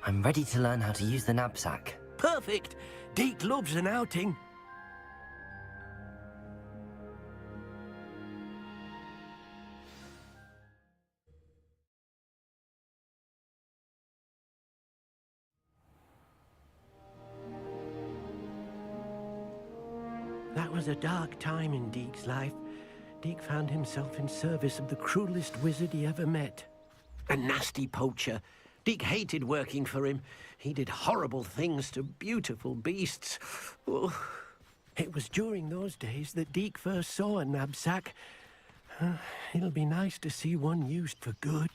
I'm ready to learn how to use the knapsack. Perfect! Deke loves an outing. That was a dark time in Deke's life. Deke found himself in service of the cruelest wizard he ever met. A nasty poacher. Deke hated working for him. He did horrible things to beautiful beasts. Oh. It was during those days that Deke first saw a knapsack. It'll be nice to see one used for good.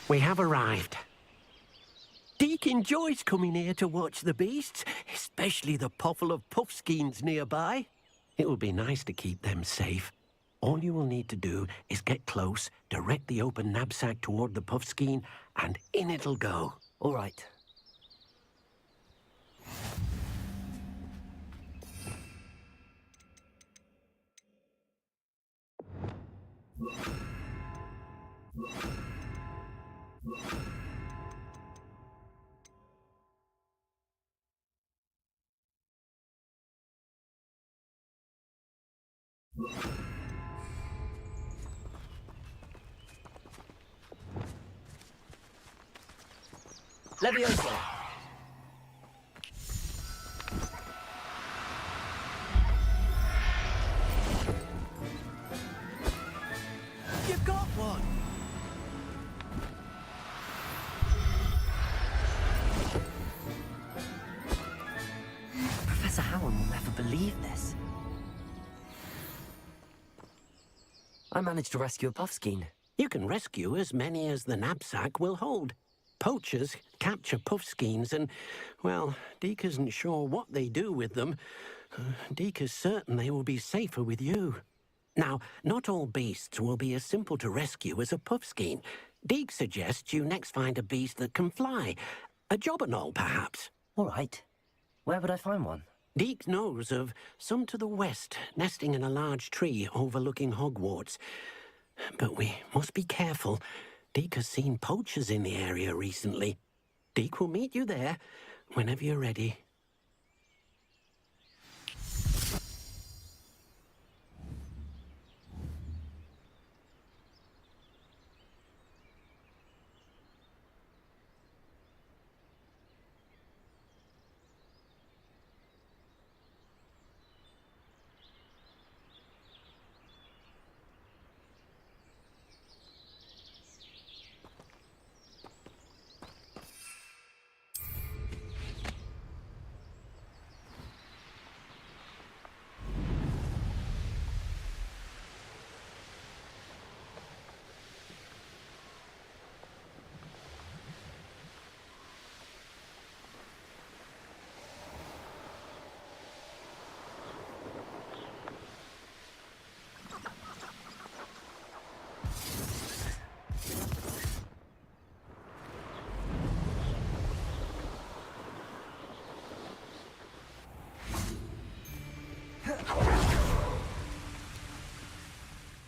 We have arrived. Deke enjoys coming here to watch the beasts, especially the potful of puffskeins nearby. It will be nice to keep them safe. All you will need to do is get close, direct the open knapsack toward the puffskein, and in it'll go. All right. Leviosa! You got one! Professor Howard will never believe this. I managed to rescue a puffskein. You can rescue as many as the knapsack will hold. Poachers capture puffskeins and, well, Deke isn't sure what they do with them. Deke is certain they will be safer with you. Now, not all beasts will be as simple to rescue as a puffskein. Deke suggests you next find a beast that can fly. A jobberknoll, perhaps. All right. Where would I find one? Deke knows of some to the west, nesting in a large tree overlooking Hogwarts. But we must be careful. Deke has seen poachers in the area recently. Deke will meet you there whenever you're ready.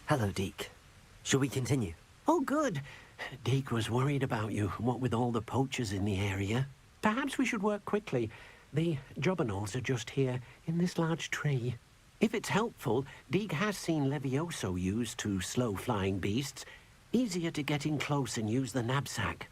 Hello, Deke. Shall we continue? Oh, good. Deke was worried about you, what with all the poachers in the area. Perhaps we should work quickly. The jobberknolls are just here, in this large tree. If it's helpful, Deke has seen Levioso used to slow flying beasts. Easier to get in close and use the knapsack.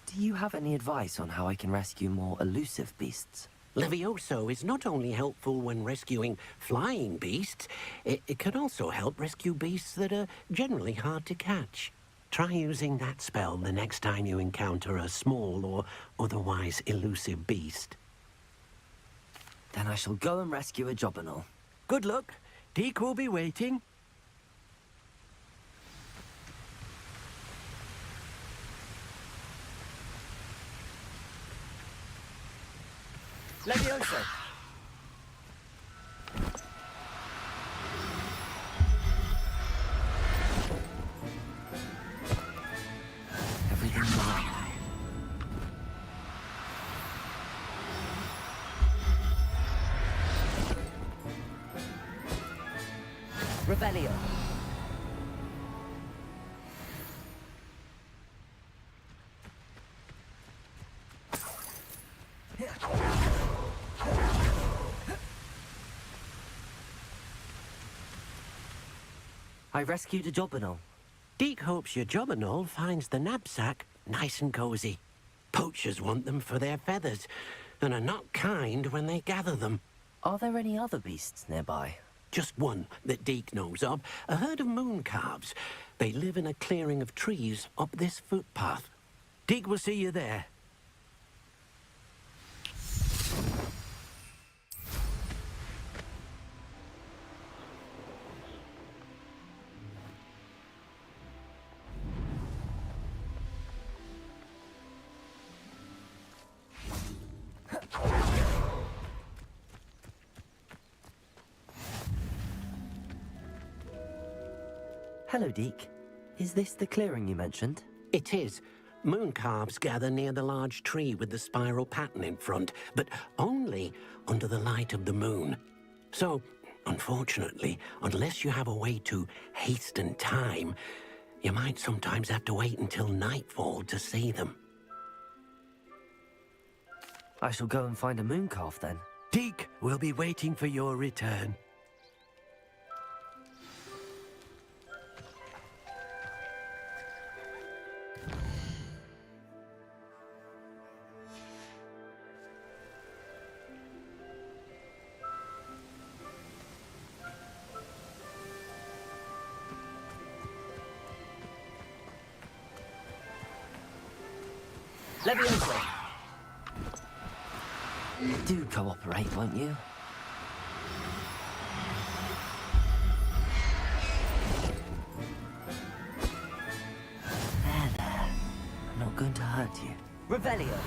Do you have any advice on how I can rescue more elusive beasts? Levioso is not only helpful when rescuing flying beasts, it can also help rescue beasts that are generally hard to catch. Try using that spell the next time you encounter a small or otherwise elusive beast. Then I shall go and rescue a jobberknoll. Good luck. Deke will be waiting. Levioso! Everything's all right. Revelio. I rescued a jobberknoll. Deke hopes your jobberknoll finds the knapsack nice and cozy. Poachers want them for their feathers, and are not kind when they gather them. Are there any other beasts nearby? Just one that Deke knows of, a herd of moon calves. They live in a clearing of trees up this footpath. Deke will see you there. Hello, Deke. Is this the clearing you mentioned? It is. Moon calves gather near the large tree with the spiral pattern in front, but only under the light of the moon. So, unfortunately, unless you have a way to hasten time, you might sometimes have to wait until nightfall to see them. I shall go and find a moon calf then. Deke will be waiting for your return. Levioso! Do cooperate, won't you? There. I'm not going to hurt you. Revelio!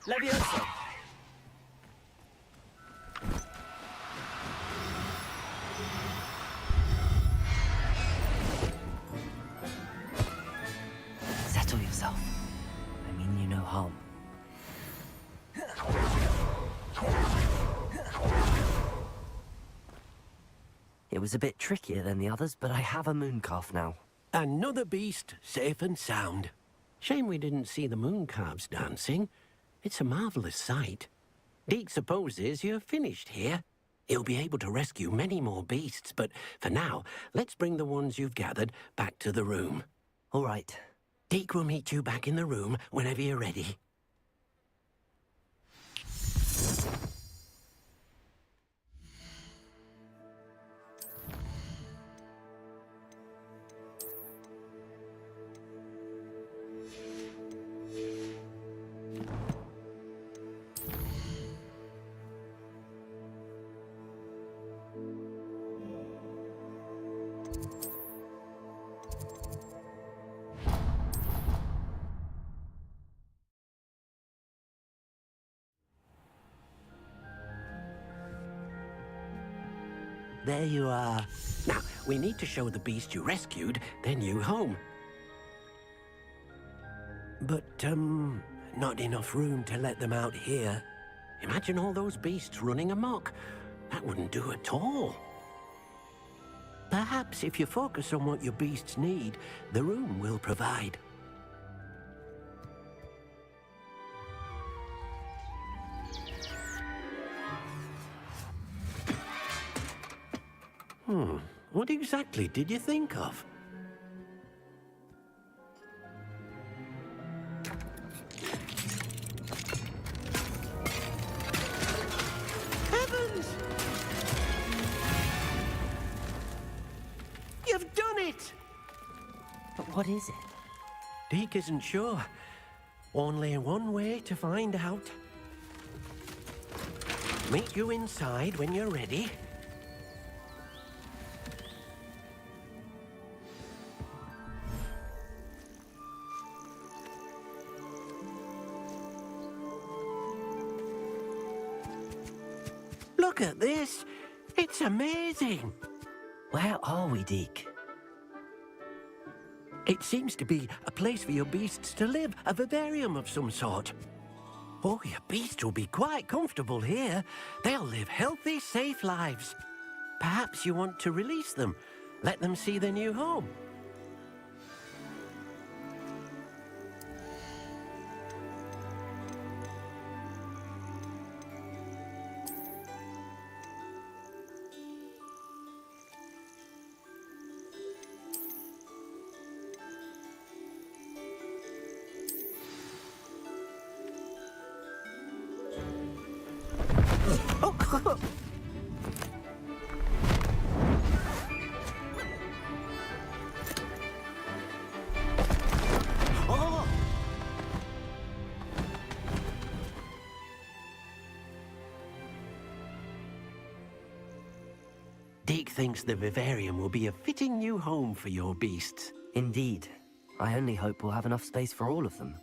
Levioso! Settle It was a bit trickier than the others, but I have a moon calf now. Another beast, safe and sound. Shame we didn't see the moon calves dancing. It's a marvelous sight. Deke supposes you're finished here. He'll be able to rescue many more beasts, but for now, let's bring the ones you've gathered back to the room. All right. Deke will meet you back in the room whenever you're ready. There you are. Now, we need to show the beast you rescued their new home. But, not enough room to let them out here. Imagine all those beasts running amok. That wouldn't do at all. Perhaps if you focus on what your beasts need, the room will provide. What exactly did you think of? Heavens! You've done it! But what is it? Deke isn't sure. Only one way to find out. Meet you inside when you're ready. Look at this. It's amazing. Where are we, Deke? It seems to be a place for your beasts to live, a vivarium of some sort. Oh, your beasts will be quite comfortable here. They'll live healthy, safe lives. Perhaps you want to release them, let them see their new home. Deke thinks the vivarium will be a fitting new home for your beasts. Indeed. I only hope we'll have enough space for all of them.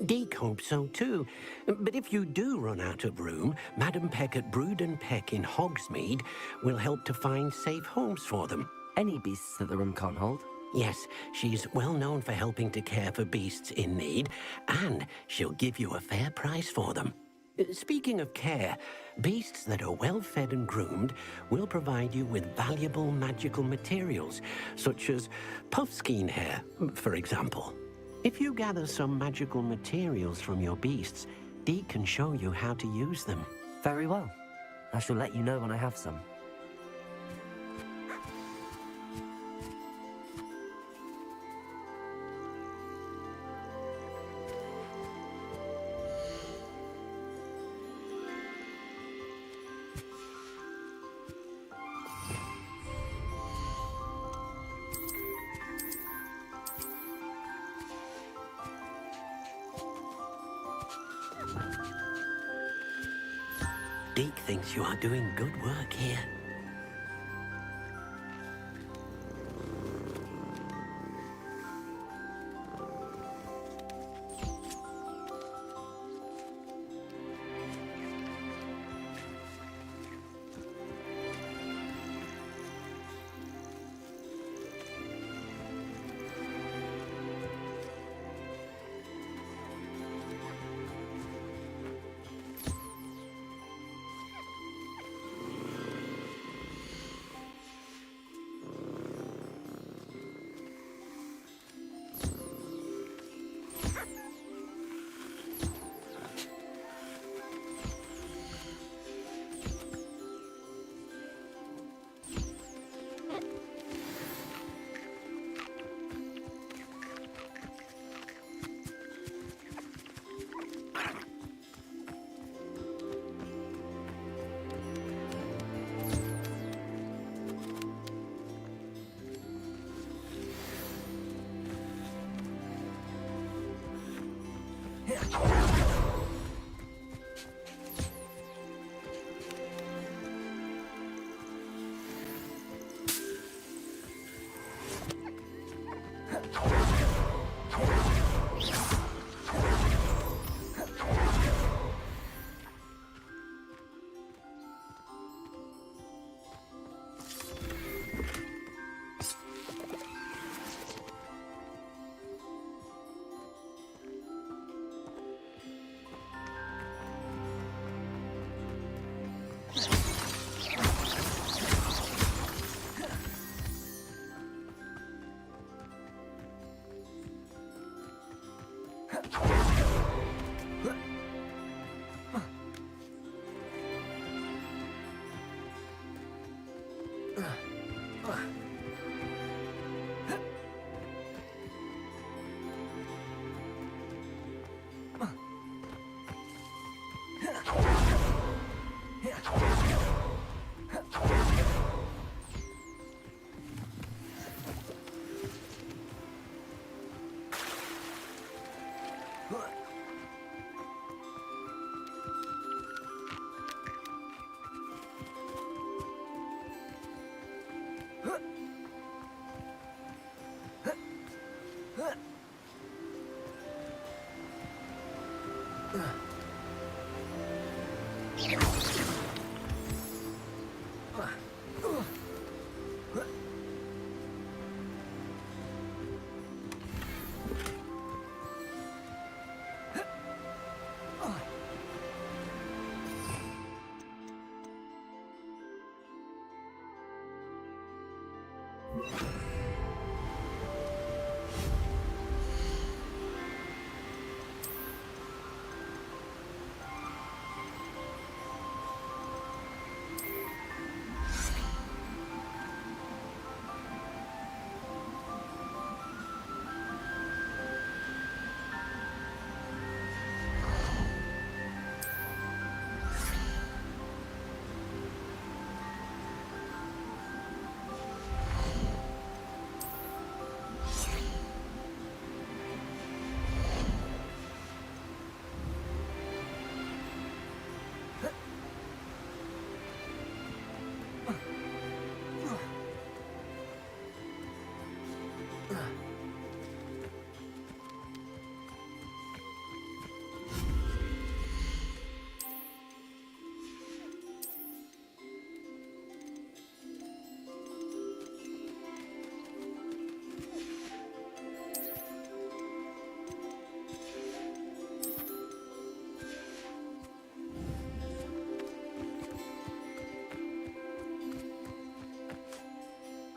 Deke hopes so too. But if you do run out of room, Madam Peck at Brood and Peck in Hogsmeade will help to find safe homes for them. Any beasts that the room can't hold? Yes, she's well known for helping to care for beasts in need, and she'll give you a fair price for them. Speaking of care, beasts that are well fed and groomed will provide you with valuable magical materials, such as puffskein hair, for example. If you gather some magical materials from your beasts, Deke can show you how to use them. Very well. I shall let you know when I have some. Deke thinks you are doing good work here.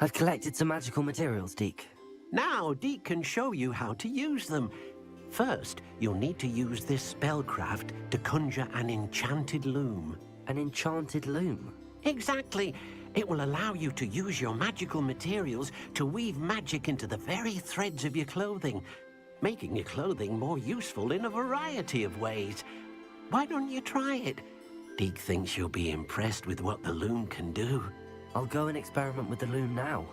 I've collected some magical materials, Deke. Now, Deke can show you how to use them. First, you'll need to use this spellcraft to conjure an enchanted loom. An enchanted loom? Exactly. It will allow you to use your magical materials to weave magic into the very threads of your clothing, making your clothing more useful in a variety of ways. Why don't you try it? Deke thinks you'll be impressed with what the loom can do. I'll go and experiment with the loom now.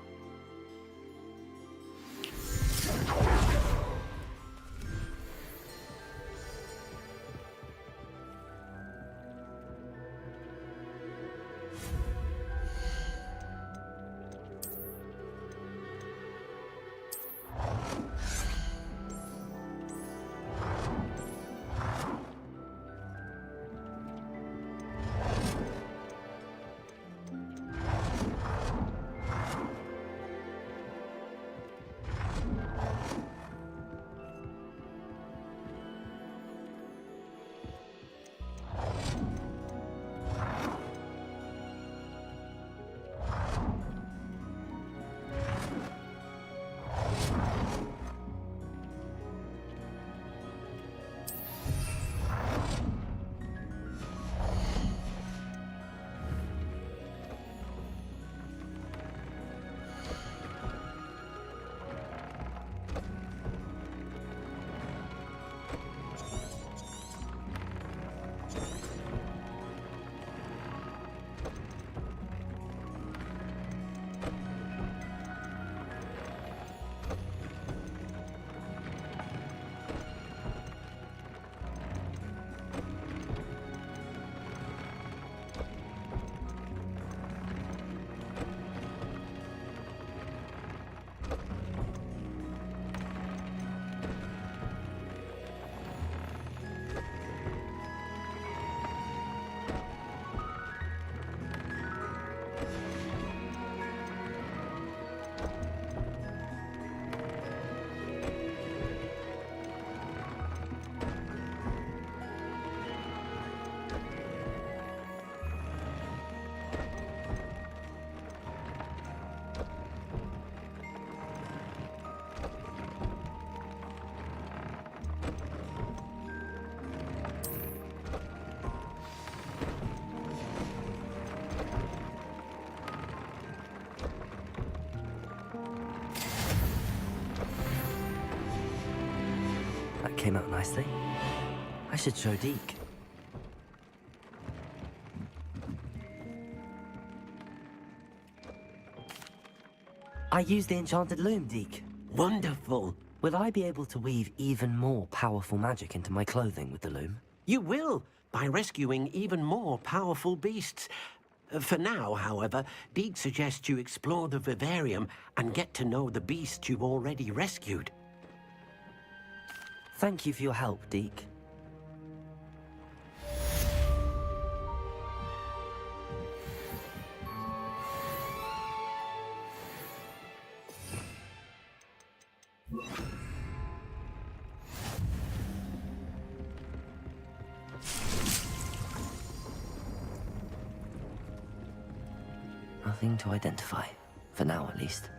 came out nicely. I should show Deke. I used the enchanted loom, Deke. Wonderful. Will I be able to weave even more powerful magic into my clothing with the loom? You will, by rescuing even more powerful beasts. For now, however, Deke suggests you explore the vivarium and get to know the beasts you've already rescued. Thank you for your help, Deke. Nothing to identify, for now at least.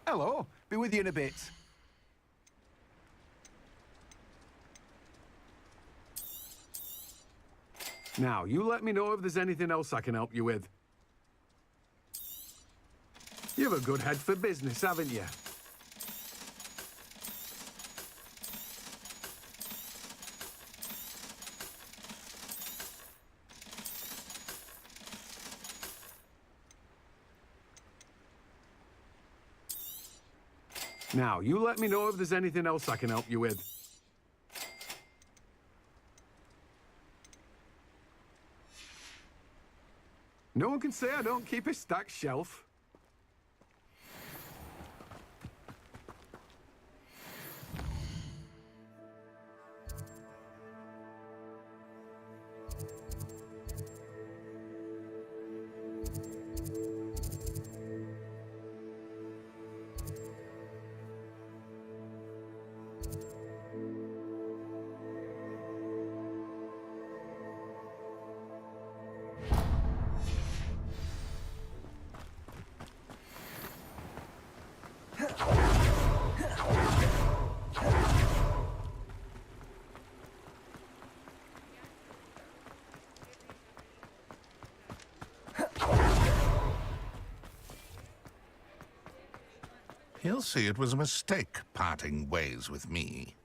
Hello. Be with you in a bit. Now, you let me know if there's anything else I can help you with. You've a good head for business, haven't you? Now, you let me know if there's anything else I can help you with. No one can say I don't keep a stacked shelf. He'll see it was a mistake parting ways with me.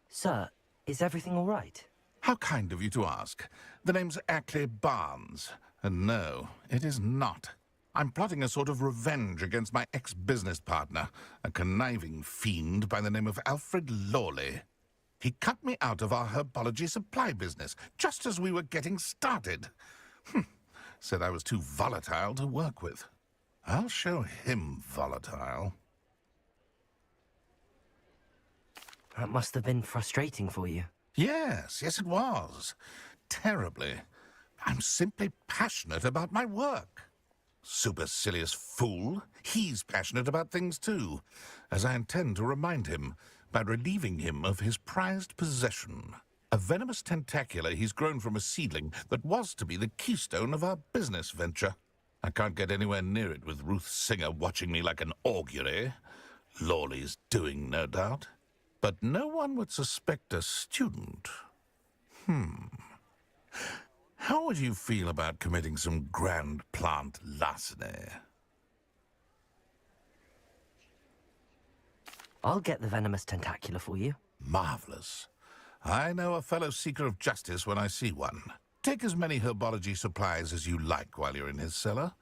Sir, is everything all right? How kind of you to ask. The name's Ackley Barnes. And no, it is not. I'm plotting a sort of revenge against my ex-business partner, a conniving fiend by the name of Alfred Lawley. He cut me out of our herbology supply business, just as we were getting started. Said I was too volatile to work with. I'll show him volatile. That must have been frustrating for you. Yes, it was. Terribly. I'm simply passionate about my work. Supercilious fool. He's passionate about things too, as I intend to remind him by relieving him of his prized possession. A venomous tentacula he's grown from a seedling that was to be the keystone of our business venture. I can't get anywhere near it with Ruth Singer watching me like an augury. Lawley's doing, no doubt. But no one would suspect a student. How would you feel about committing some grand plant larceny? I'll get the venomous tentacula for you. Marvelous. I know a fellow seeker of justice when I see one. Take as many herbology supplies as you like while you're in his cellar.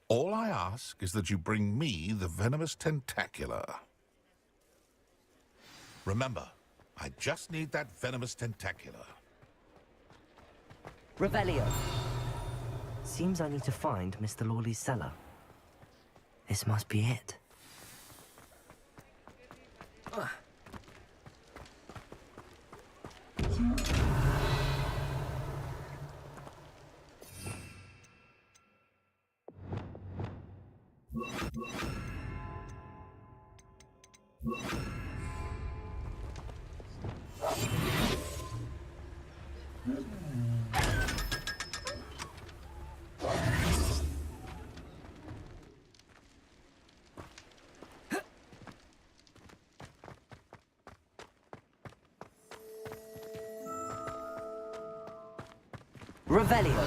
All I ask is that you bring me the venomous tentacula. Remember, I just need that venomous tentacula. Revelio. Seems I need to find Mr. Lawley's cellar. This must be it. Revelio.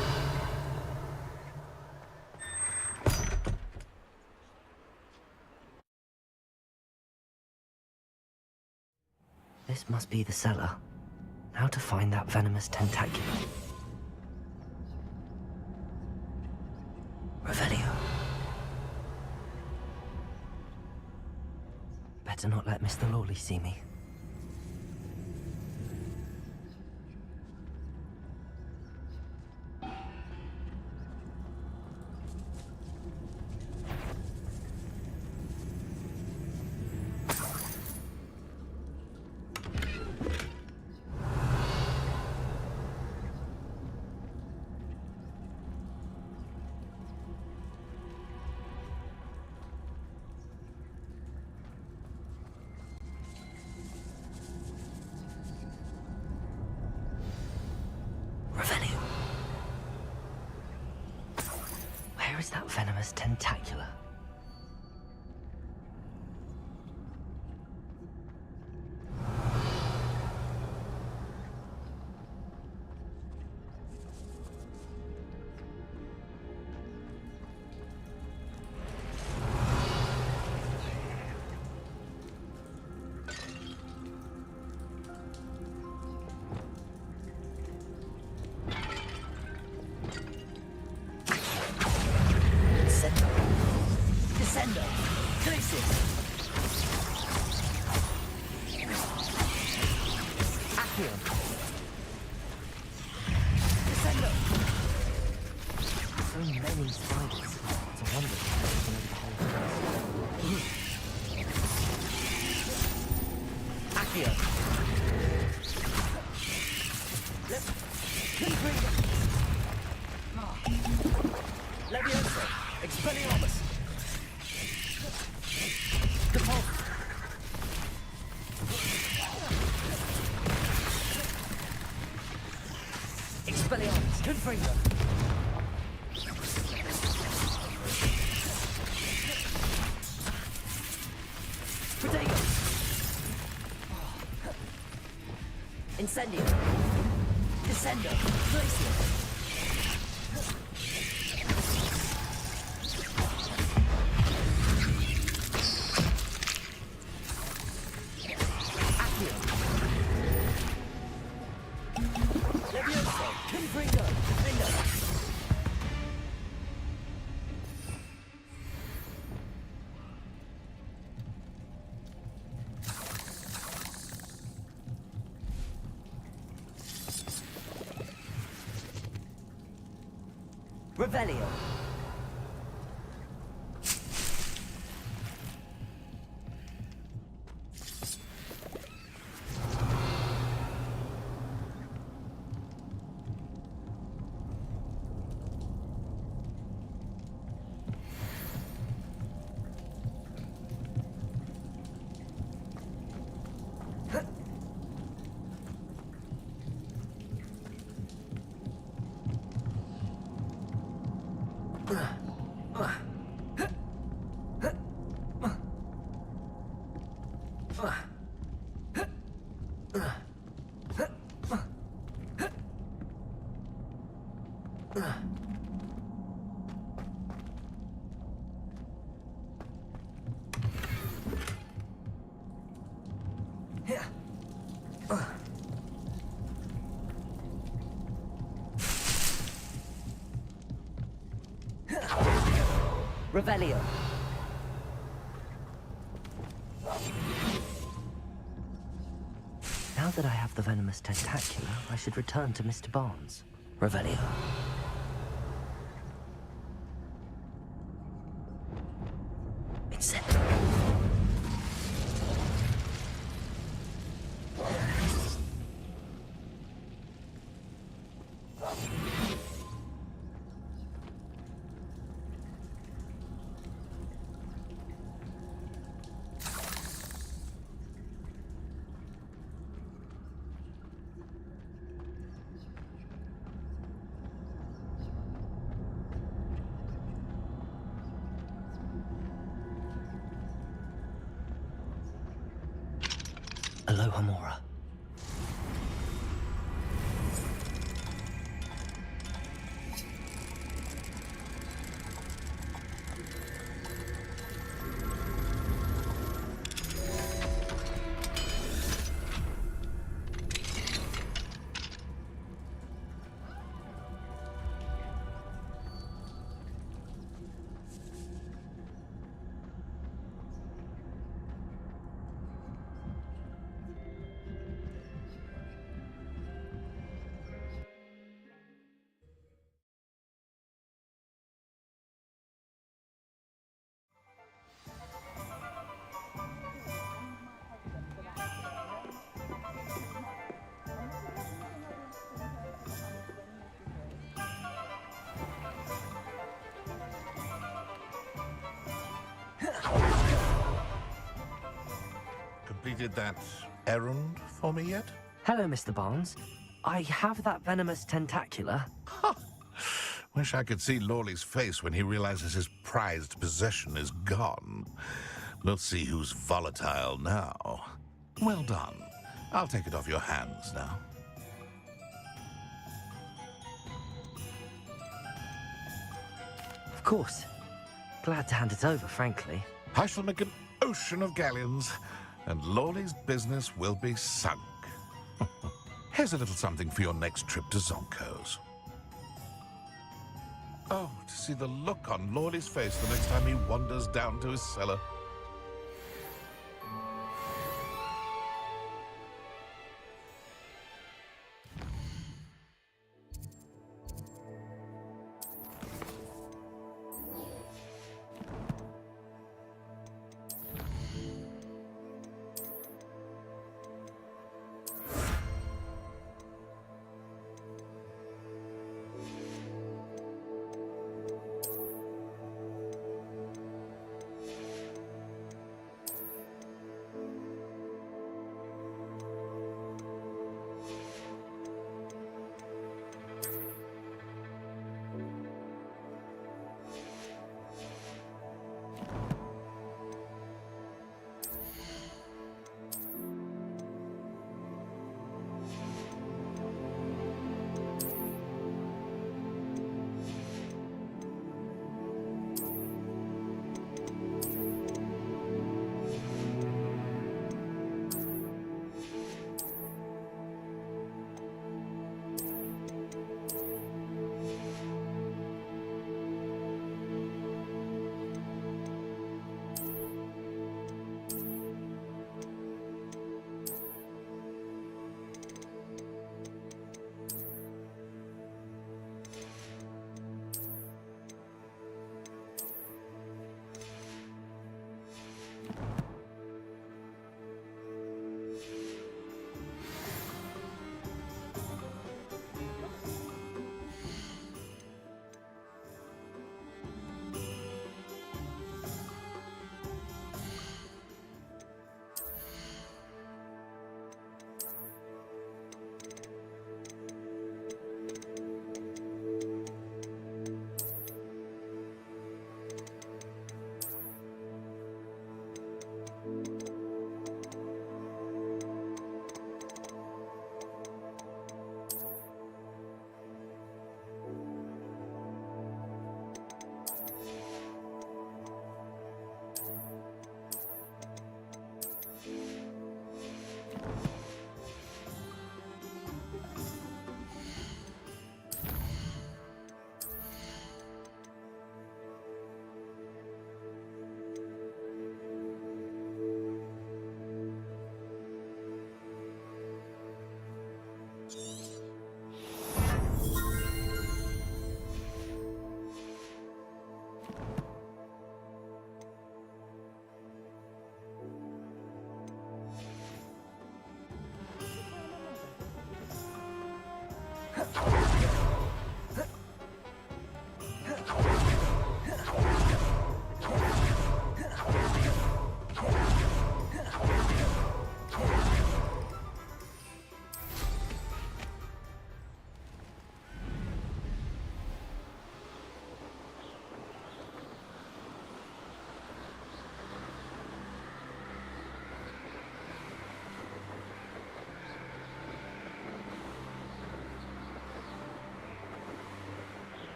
This must be the cellar. How to find that venomous tentacula? Revelio. Better not let Mr. Lawley see me. Revelio. Where is that venomous tentacula? Descendo. Crisis. Accio. Descendo. So many spiders. It's a wonder if I can the whole place. Accio. Let's Leviosa. Expelliarmus. Expelliarmus, Confringo. Protego. Incendio. Descendo. Glacier. Revelio. Revelio. Now that I have the venomous tentacula, I should return to Mr. Barnes. Revelio. It's set. Aloha Mora. Completed that errand for me yet? Hello, Mr. Barnes. I have that venomous tentacula. Wish I could see Lawley's face when he realizes his prized possession is gone. We'll see who's volatile now. Well done. I'll take it off your hands now. Of course. Glad to hand it over, frankly. I shall make an ocean of galleons, and Lawley's business will be sunk. Here's a little something for your next trip to Zonko's. Oh, to see the look on Lawley's face the next time he wanders down to his cellar.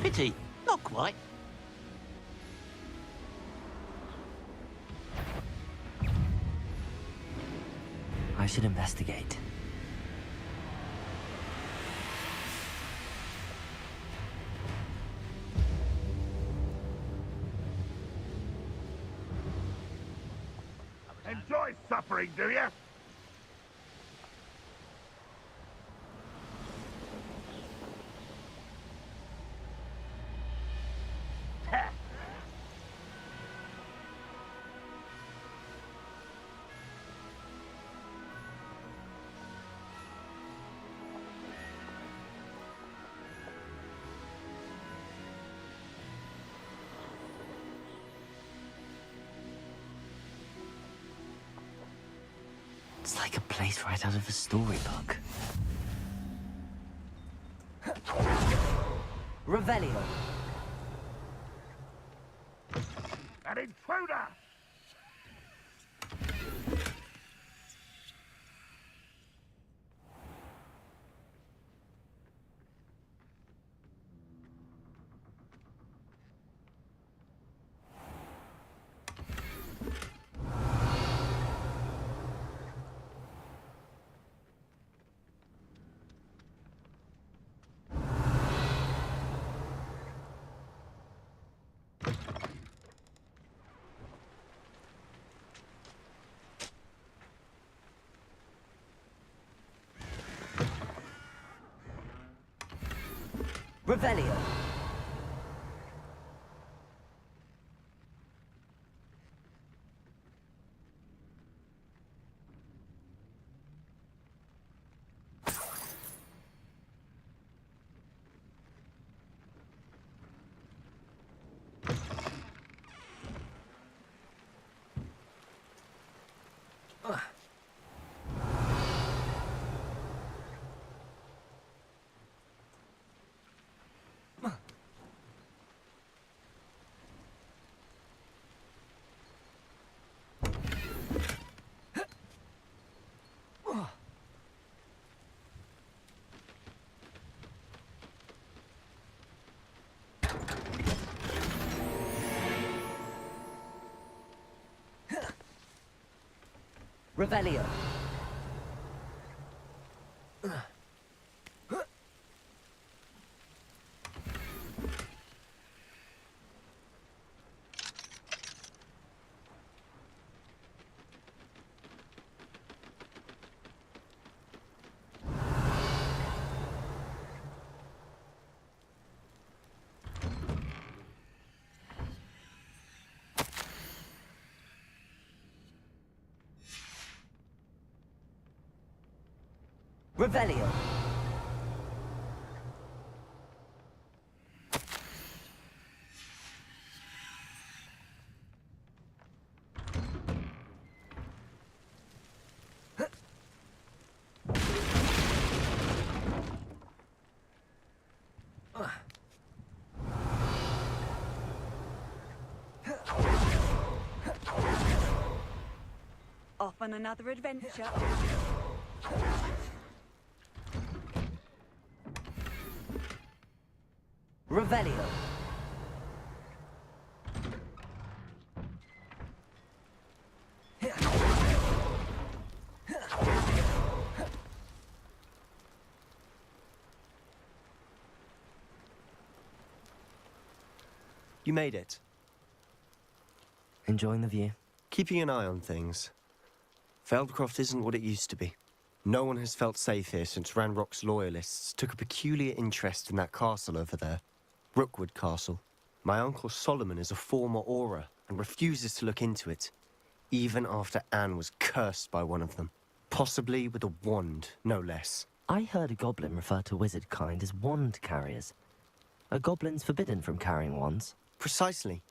Pity. Not quite. I should investigate. Enjoy suffering, do you? It's like a place right out of a storybook. Revelio. An intruder! Revelio. Revelio. Revelio. Off on another adventure. Revelio. You made it. Enjoying the view? Keeping an eye on things. Feldcroft isn't what it used to be. No one has felt safe here since Ranrock's loyalists took a peculiar interest in that castle over there. Rookwood Castle. My uncle Solomon is a former Auror and refuses to look into it, even after Anne was cursed by one of them. Possibly with a wand, no less. I heard a goblin refer to wizard kind as wand carriers. Are goblins forbidden from carrying wands? Precisely.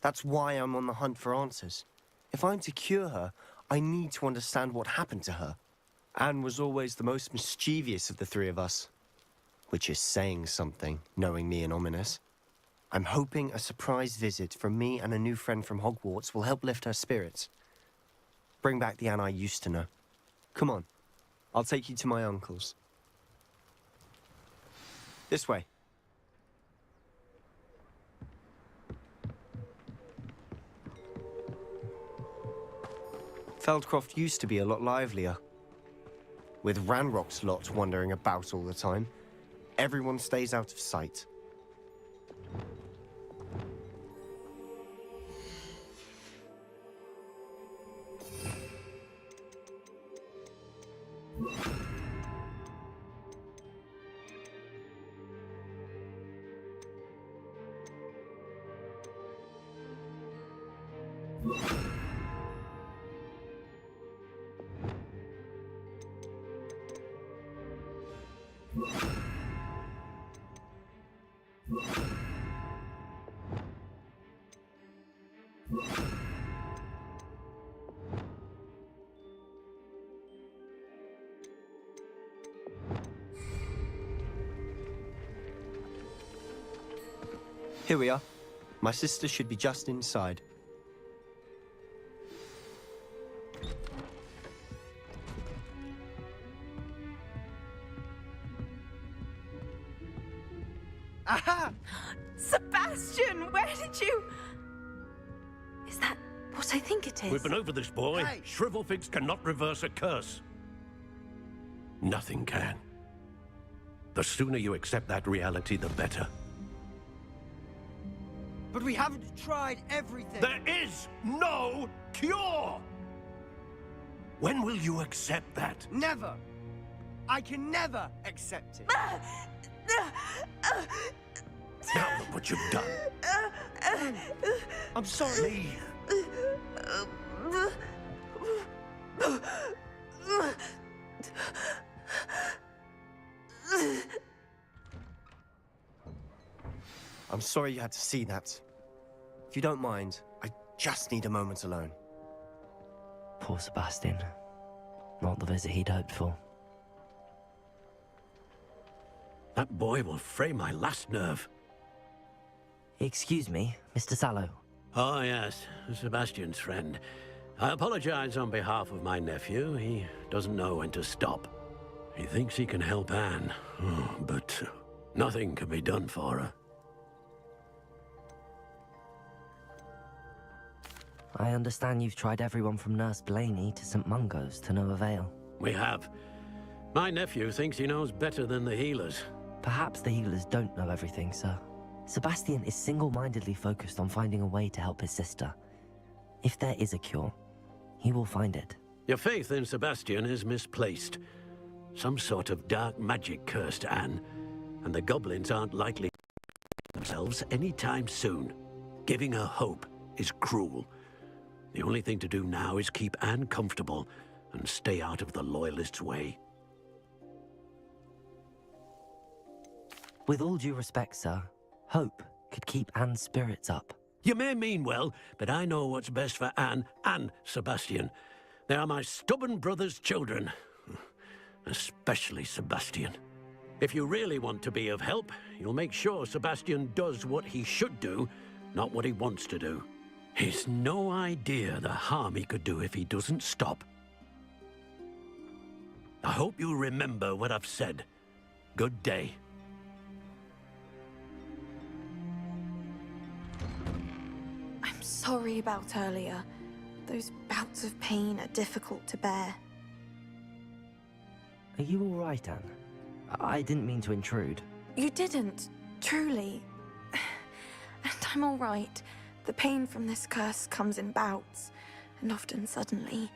That's why I'm on the hunt for answers. If I'm to cure her, I need to understand what happened to her. Anne was always the most mischievous of the three of us. Which is saying something, knowing me and Ominous. I'm hoping a surprise visit from me and a new friend from Hogwarts will help lift her spirits. Bring back the Anne I used to know. Come on, I'll take you to my uncle's. This way. Feldcroft used to be a lot livelier. With Ranrock's lot wandering about all the time, everyone stays out of sight. Here we are. My sister should be just inside. Aha! Sebastian, where did you... Is that what I think it is? We've been over this, boy. Hey. Shrivelfigs cannot reverse a curse. Nothing can. The sooner you accept that reality, the better. But we haven't tried everything. There is no cure! When will you accept that? Never. I can never accept it. Now look what you've done. I'm sorry. I'm sorry you had to see that. If you don't mind, I just need a moment alone. Poor Sebastian. Not the visit he'd hoped for. That boy will fray my last nerve. Excuse me, Mr. Sallow. Oh, yes, Sebastian's friend. I apologize on behalf of my nephew. He doesn't know when to stop. He thinks he can help Anne, but nothing can be done for her. I understand you've tried everyone from Nurse Blaney to St. Mungo's to no avail. We have. My nephew thinks he knows better than the healers. Perhaps the healers don't know everything, sir. Sebastian is single-mindedly focused on finding a way to help his sister. If there is a cure, he will find it. Your faith in Sebastian is misplaced. Some sort of dark magic cursed Anne, and the goblins aren't likely to themselves anytime soon. Giving her hope is cruel. The only thing to do now is keep Anne comfortable and stay out of the Loyalists' way. With all due respect, sir, hope could keep Anne's spirits up. You may mean well, but I know what's best for Anne and Sebastian. They are my stubborn brother's children. Especially Sebastian. If you really want to be of help, you'll make sure Sebastian does what he should do, not what he wants to do. He's no idea the harm he could do if he doesn't stop. I hope you remember what I've said. Good day. I'm sorry about earlier. Those bouts of pain are difficult to bear. Are you all right, Anne? I didn't mean to intrude. You didn't, truly. And I'm all right. The pain from this curse comes in bouts, and often suddenly.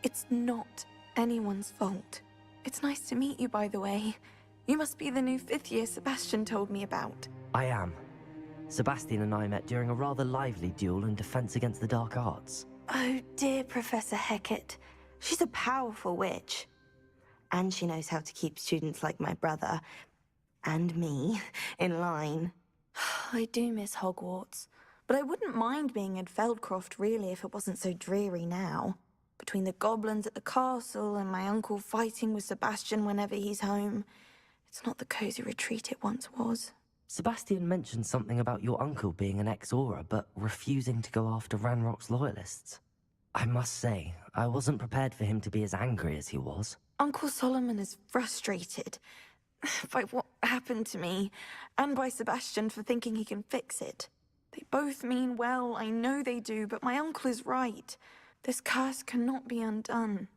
It's not anyone's fault. It's nice to meet you, by the way. You must be the new 5th year Sebastian told me about. I am. Sebastian and I met during a rather lively duel in defense against the dark arts. Oh, dear Professor Hecat. She's a powerful witch. And she knows how to keep students like my brother, and me, in line. I do miss Hogwarts, but I wouldn't mind being in Feldcroft, really, if it wasn't so dreary now. Between the goblins at the castle and my uncle fighting with Sebastian whenever he's home, it's not the cozy retreat it once was. Sebastian mentioned something about your uncle being an ex-Auror, but refusing to go after Ranrock's loyalists. I must say, I wasn't prepared for him to be as angry as he was. Uncle Solomon is frustrated by what happened to me, and by Sebastian for thinking he can fix it. They both mean well, I know they do, but my uncle is right. This curse cannot be undone.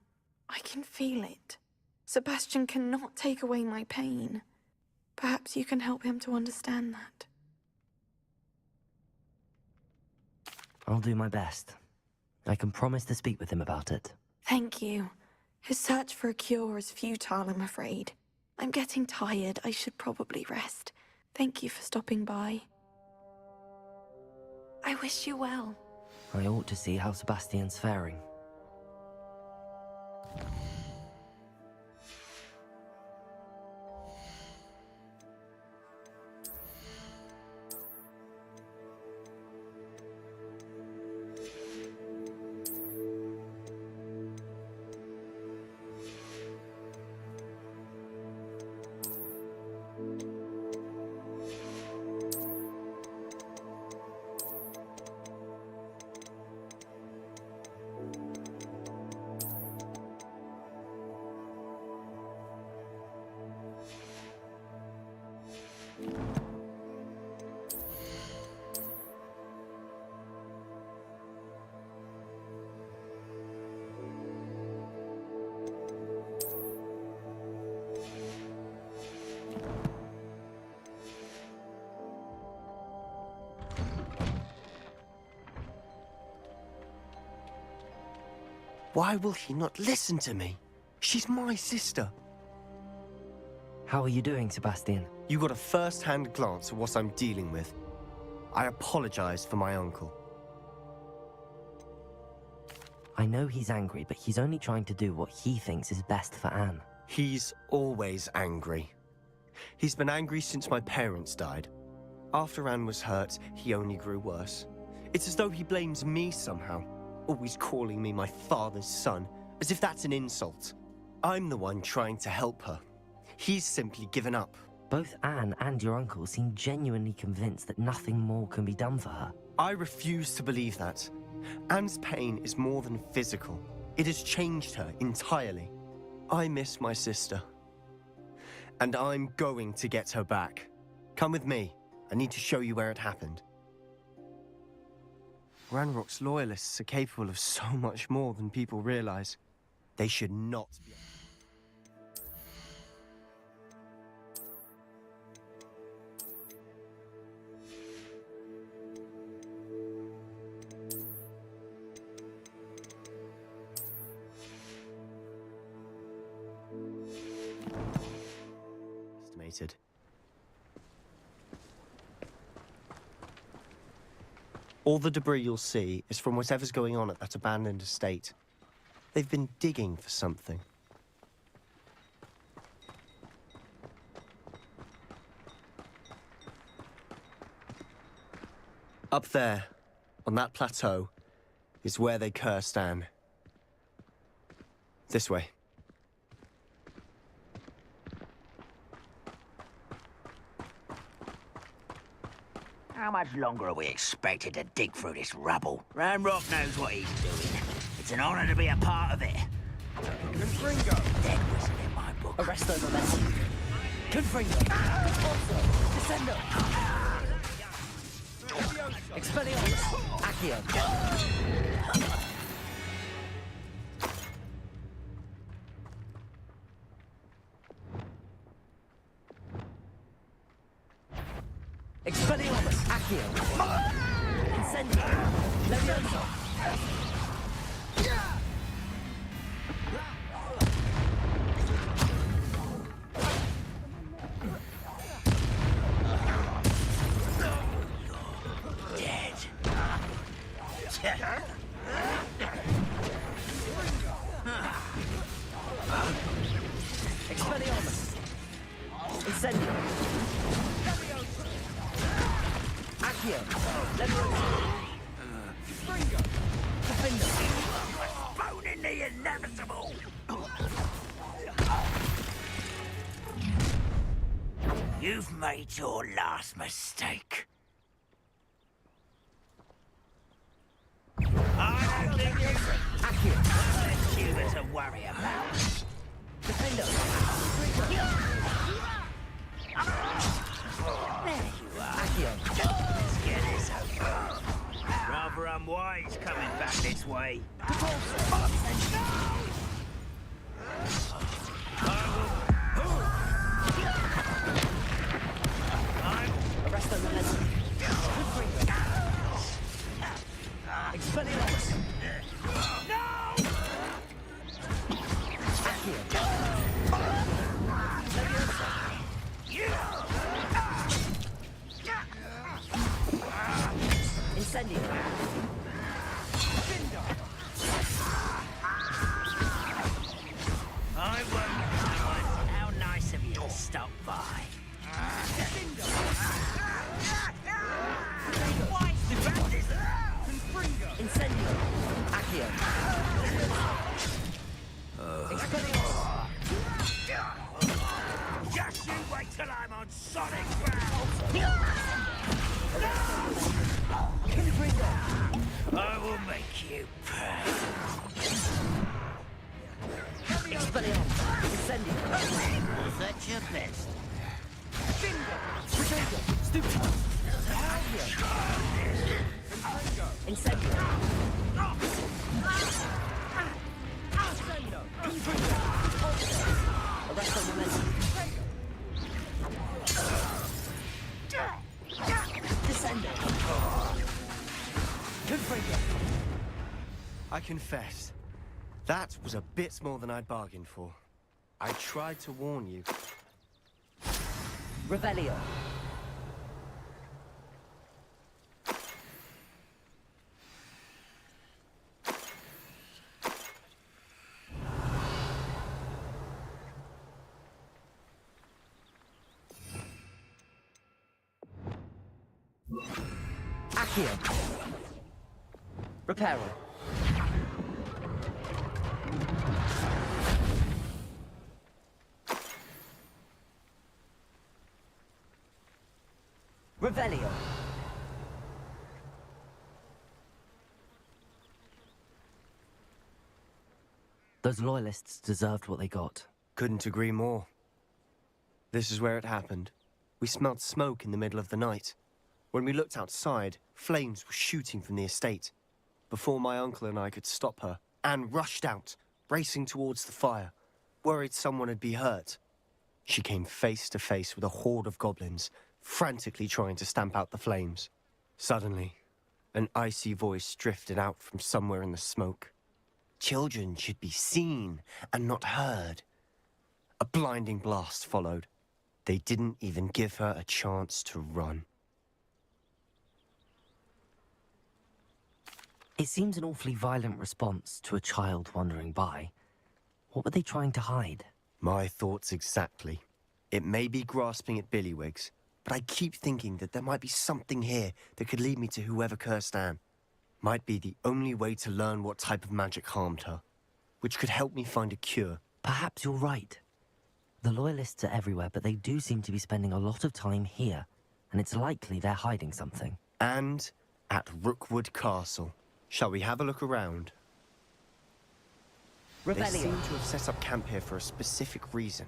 I can feel it. Sebastian cannot take away my pain. Perhaps you can help him to understand that. I'll do my best. I can promise to speak with him about it. Thank you. His search for a cure is futile, I'm afraid. I'm getting tired. I should probably rest. Thank you for stopping by. I wish you well. I ought to see how Sebastian's faring. Why will he not listen to me? She's my sister. How are you doing, Sebastian? You got a first-hand glance at what I'm dealing with. I apologize for my uncle. I know he's angry, but he's only trying to do what he thinks is best for Anne. He's always angry. He's been angry since my parents died. After Anne was hurt, he only grew worse. It's as though he blames me somehow, always calling me my father's son, as if that's an insult. I'm the one trying to help her. He's simply given up. Both Anne and your uncle seem genuinely convinced that nothing more can be done for her. I refuse to believe that. Anne's pain is more than physical. It has changed her entirely. I miss my sister. And I'm going to get her back. Come with me. I need to show you where it happened. Ranrock's loyalists are capable of so much more than people realize. They should not be... Estimated. All the debris you'll see is from whatever's going on at that abandoned estate. They've been digging for something. Up there, on that plateau, is where they cursed Anne. This way. How much longer are we expected to dig through this rubble? Ranrock knows what he's doing. It's an honor to be a part of it. Confringo! Dead whistle in my book. Arresto momentum. Confringo. Descendo. Expelliarmus. Accio. Expelliarmus. Accio. Incendio. Levioso. Expelliarmus. Incendio. Accio. Levioso. Defendo. Postponing the inevitable. You've made your last mistake. I don't think Accio. there's Cuba to worry about. Defendo. There you are. Accio. Let's get this over. Rather unwise coming back this way. Arresto momentum. Expelliarmus. Accio. Levioso. Incendio. I won't. How nice of you to stop by. Incendio. Accio. Expelliarmus. Just you wait till I'm on solid ground. I will make you pay. Expelliarmus. Incendio. Was that your best? Crescendo. Stupido. Incendio. Arresto momentum. Descendo. Confringo. I confess, that was a bit more than I'd bargained for. I tried to warn you. Revelio. Accio. Reparo. Revelio. Those loyalists deserved what they got. Couldn't agree more. This is where it happened. We smelled smoke in the middle of the night. When we looked outside, flames were shooting from the estate. Before my uncle and I could stop her, Anne rushed out, racing towards the fire, worried someone had been hurt. She came face to face with a horde of goblins, frantically trying to stamp out the flames. Suddenly, an icy voice drifted out from somewhere in the smoke. Children should be seen and not heard. A blinding blast followed. They didn't even give her a chance to run. It seems an awfully violent response to a child wandering by. What were they trying to hide? My thoughts exactly. It may be grasping at Billywigs, but I keep thinking that there might be something here that could lead me to whoever cursed Anne. Might be the only way to learn what type of magic harmed her, which could help me find a cure. Perhaps you're right. The Loyalists are everywhere, but they do seem to be spending a lot of time here, and it's likely they're hiding something. And at Rookwood Castle. Shall we have a look around? They seem to have set up camp here for a specific reason.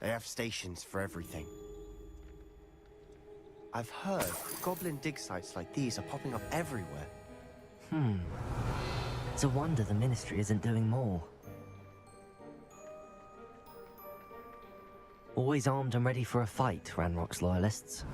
They have stations for everything. I've heard goblin dig sites like these are popping up everywhere. It's a wonder the Ministry isn't doing more. Always armed and ready for a fight, Ranrock's Loyalists.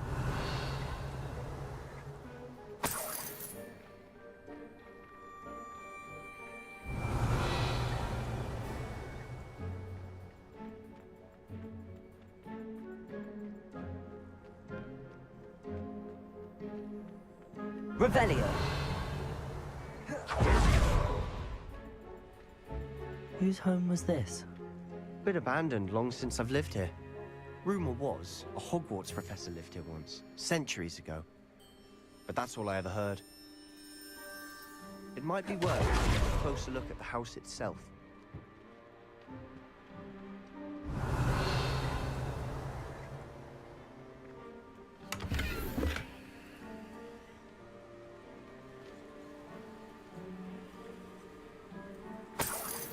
Revelio. Whose home was this? Been abandoned long since I've lived here. Rumor was, a Hogwarts professor lived here once, centuries ago. But that's all I ever heard. It might be worth taking a closer look at the house itself.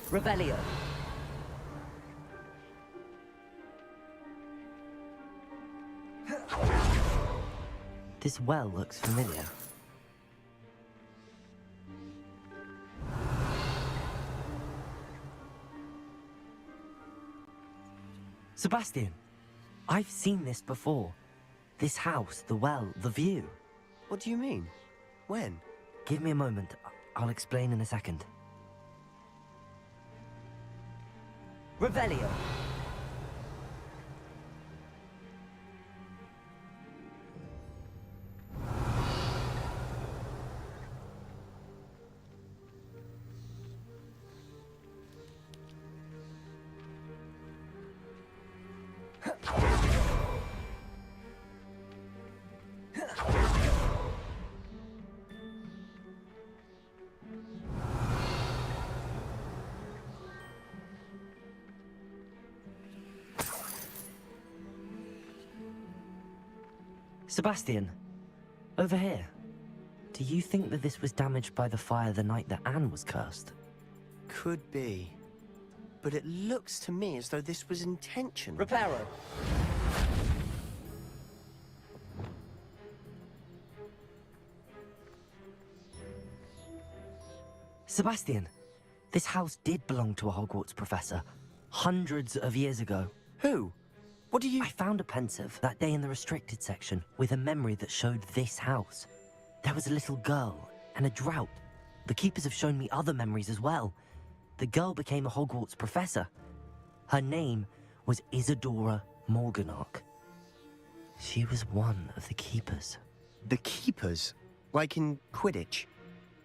Revelio. This well looks familiar. Sebastian, I've seen this before. This house, the well, the view. What do you mean? When? Give me a moment. I'll explain in a second. Revelio. Sebastian, over here. Do you think that this was damaged by the fire the night that Anne was cursed? Could be. But it looks to me as though this was intentional. Reparo. Sebastian, this house did belong to a Hogwarts professor, hundreds of years ago. Who? What do you... I found a pensive that day in the restricted section with a memory that showed this house. There was a little girl and a drought. The keepers have shown me other memories as well. The girl became a Hogwarts professor. Her name was Isadora Morganach. She was one of the keepers. The keepers? Like in Quidditch?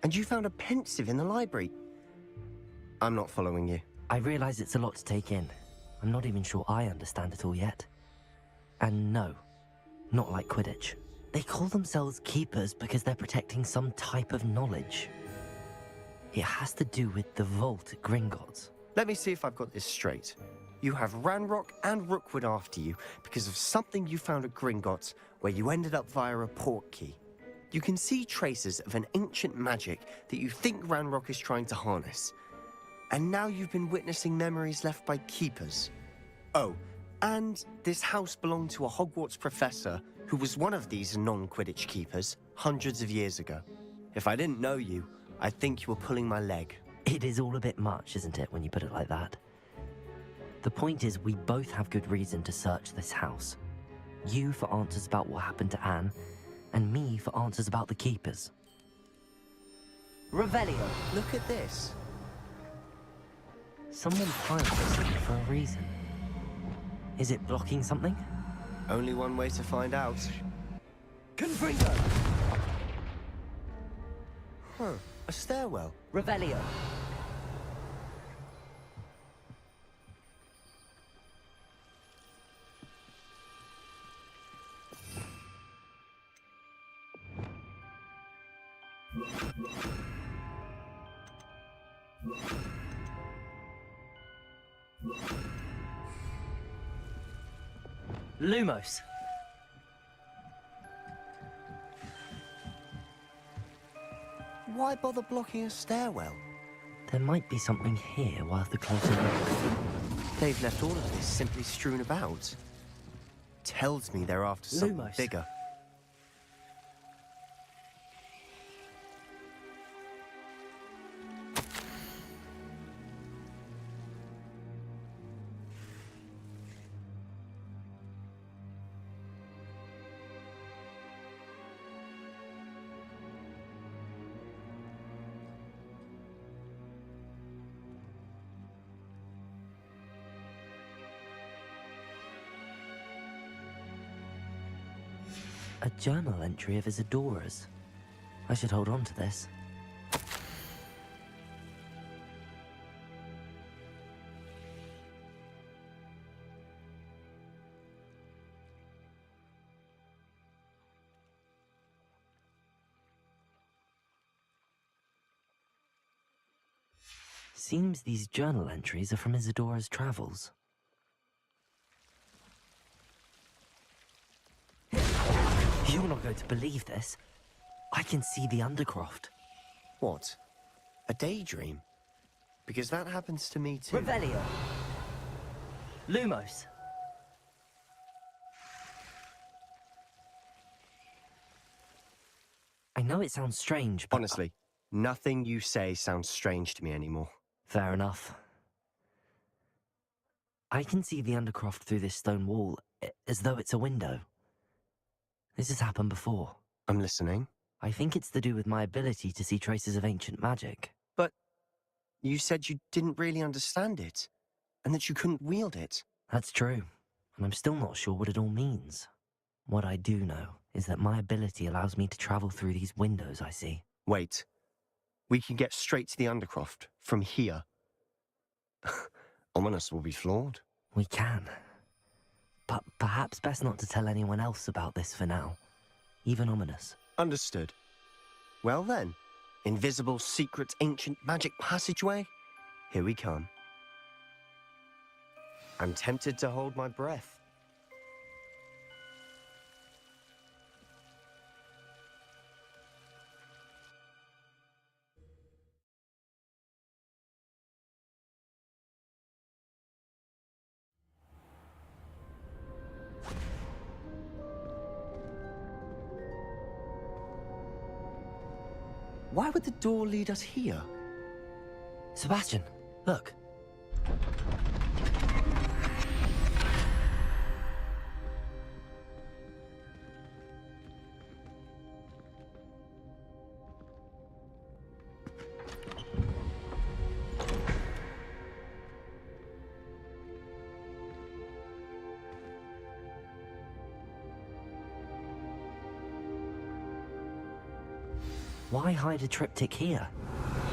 And you found a pensive in the library? I'm not following you. I realize it's a lot to take in. I'm not even sure I understand it all yet. And no, not like Quidditch. They call themselves keepers because they're protecting some type of knowledge. It has to do with the vault at Gringotts. Let me see if I've got this straight. You have Ranrock and Rookwood after you because of something you found at Gringotts where you ended up via a port key. You can see traces of an ancient magic that you think Ranrock is trying to harness. And now you've been witnessing memories left by keepers. Oh, and this house belonged to a Hogwarts professor who was one of these non-Quidditch keepers hundreds of years ago. If I didn't know you, I'd think you were pulling my leg. It is all a bit much, isn't it, when you put it like that? The point is, we both have good reason to search this house. You for answers about what happened to Anne, and me for answers about the keepers. Revelio. Look at this. Someone piled this in for a reason. Is it blocking something? Only one way to find out. Confringo! Huh, a stairwell. Revelio. Lumos. Why bother blocking a stairwell? There might be something here worth a closer look. They've left all of this simply strewn about. Tells me they're after something Lumos. bigger. A journal entry of Isadora's. I should hold on to this. Seems these journal entries are from Isadora's travels. You're not going to believe this. I can see the Undercroft. What? A daydream? Because that happens to me too. Revelio. Lumos. I know it sounds strange, but... Honestly, nothing you say sounds strange to me anymore. Fair enough. I can see the Undercroft through this stone wall, as though it's a window. This has happened before. I'm listening. I think it's to do with my ability to see traces of ancient magic. But you said you didn't really understand it, and that you couldn't wield it. That's true, and I'm still not sure what it all means. What I do know is that my ability allows me to travel through these windows I see. Wait. We can get straight to the Undercroft from here. Ominous will be floored. We can. But perhaps best not to tell anyone else about this for now. Even Ominous. Understood. Well then, invisible, secret, ancient magic passageway? Here we come. I'm tempted to hold my breath. Why would the door lead us here? Sebastian, look. Why hide a triptych here?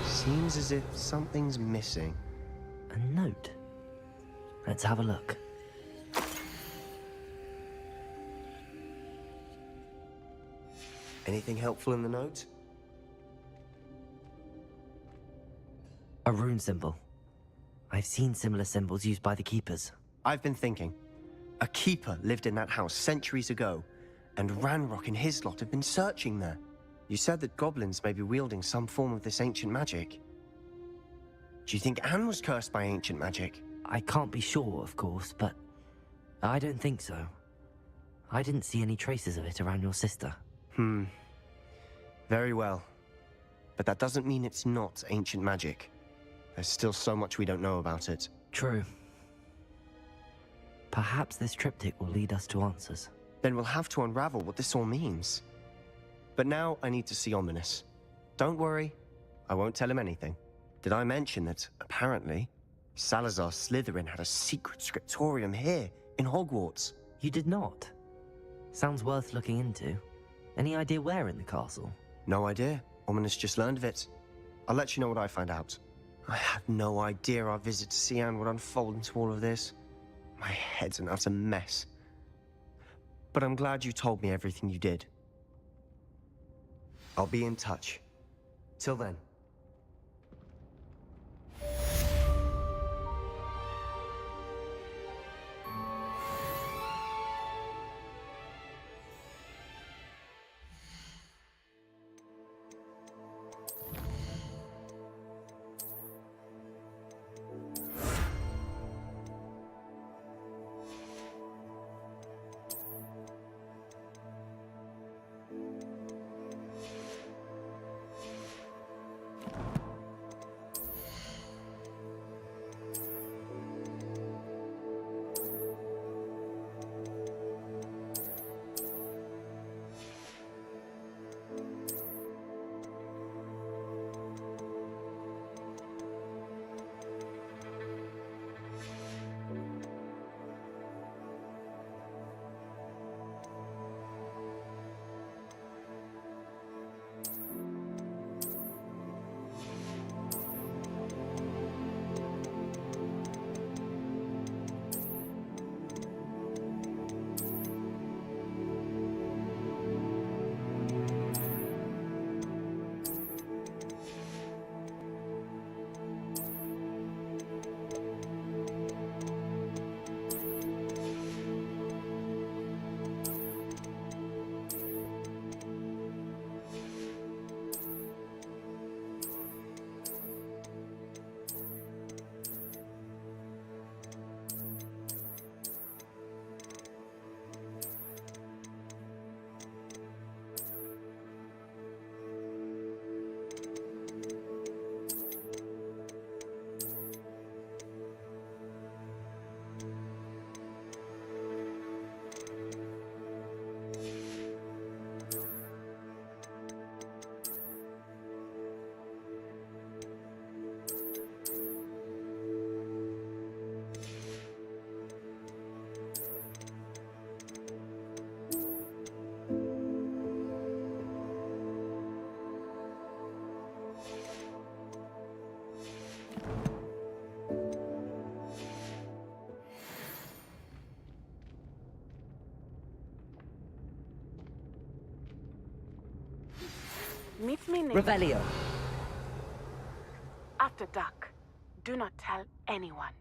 Seems as if something's missing. A note. Let's have a look. Anything helpful in the note? A rune symbol. I've seen similar symbols used by the keepers. I've been thinking. A keeper lived in that house centuries ago, and Ranrock and his lot have been searching there. You said that goblins may be wielding some form of this ancient magic. Do you think Anne was cursed by ancient magic? I can't be sure, of course, but I don't think so. I didn't see any traces of it around your sister. Very well. But that doesn't mean it's not ancient magic. There's still so much we don't know about it. True. Perhaps this triptych will lead us to answers. Then we'll have to unravel what this all means. But now I need to see Ominous. Don't worry, I won't tell him anything. Did I mention that, apparently, Salazar Slytherin had a secret scriptorium here, in Hogwarts? You did not? Sounds worth looking into. Any idea where in the castle? No idea. Ominous just learned of it. I'll let you know what I find out. I had no idea our visit to see Anne would unfold into all of this. My head's an utter mess. But I'm glad you told me everything you did. I'll be in touch. Till then. Meet me near Revelio. after dark. Do not tell anyone.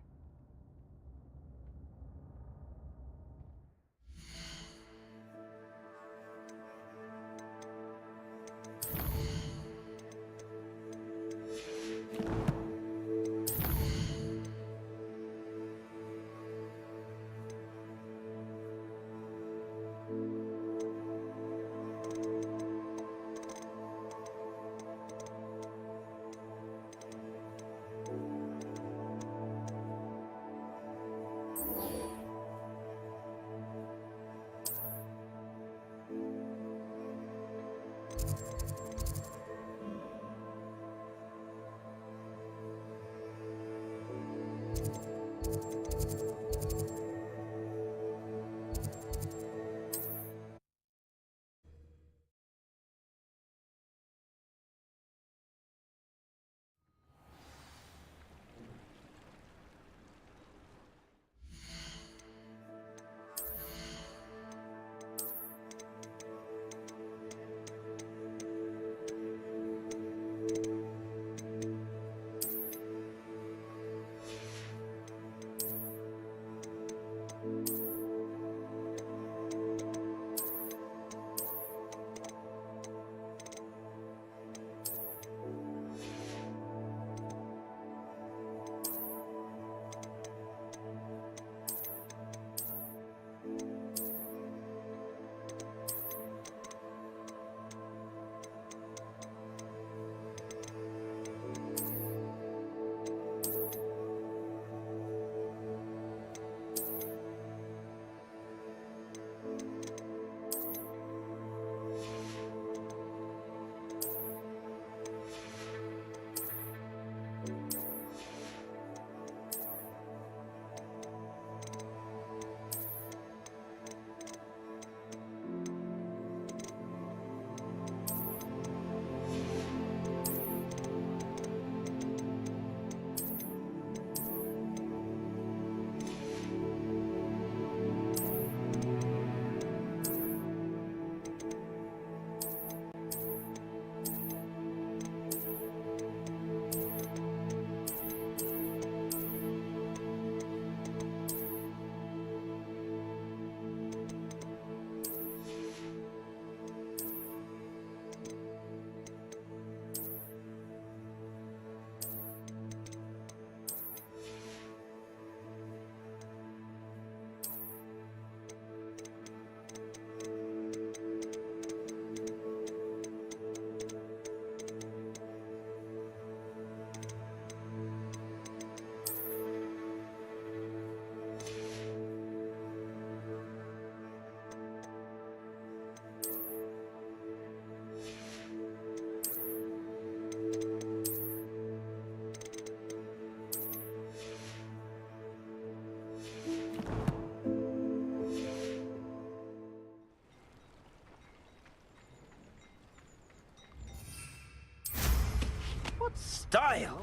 style!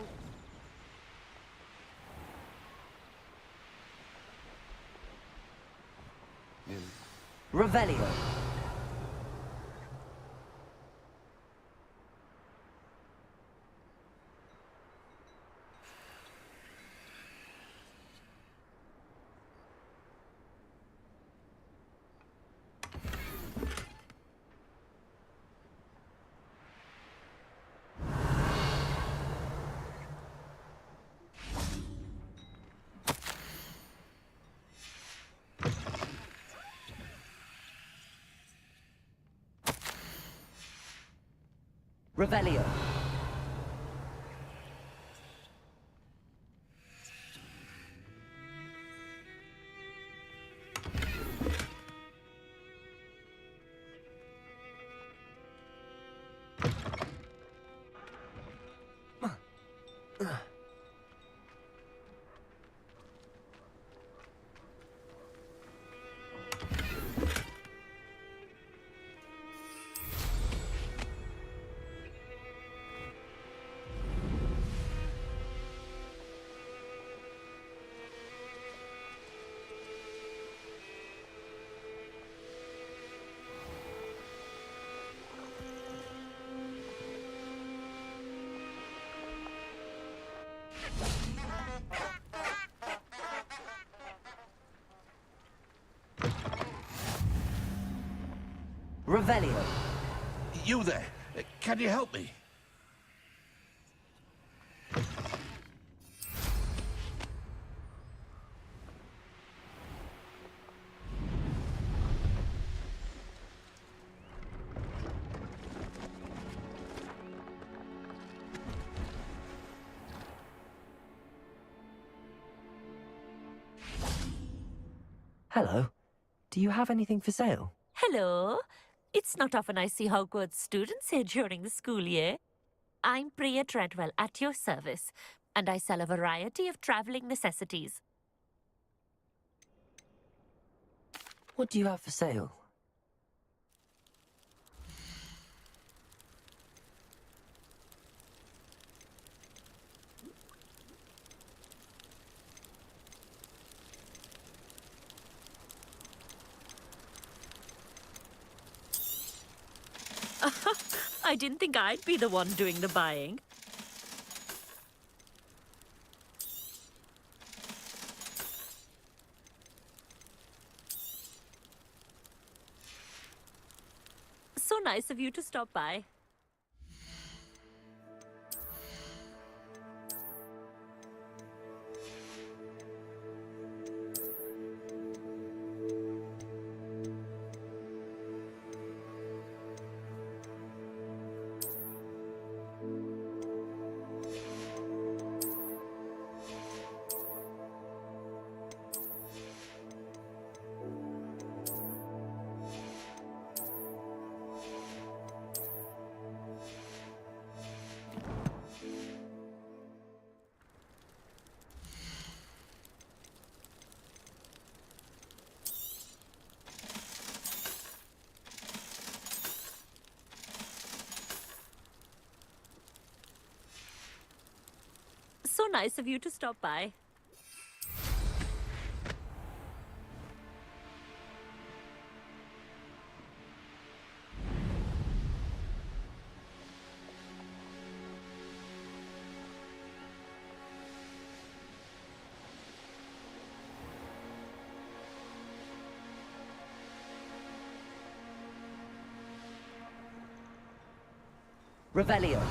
Revelio. Revelio. Revelio. You there? Can you help me? Hello. Do you have anything for sale? Hello. It's not often I see Hogwarts students here during the school year. I'm Priya Treadwell, at your service, and I sell a variety of travelling necessities. What do you have for sale? I didn't think I'd be the one doing the buying. So nice of you to stop by. So nice of you to stop by. Revelio.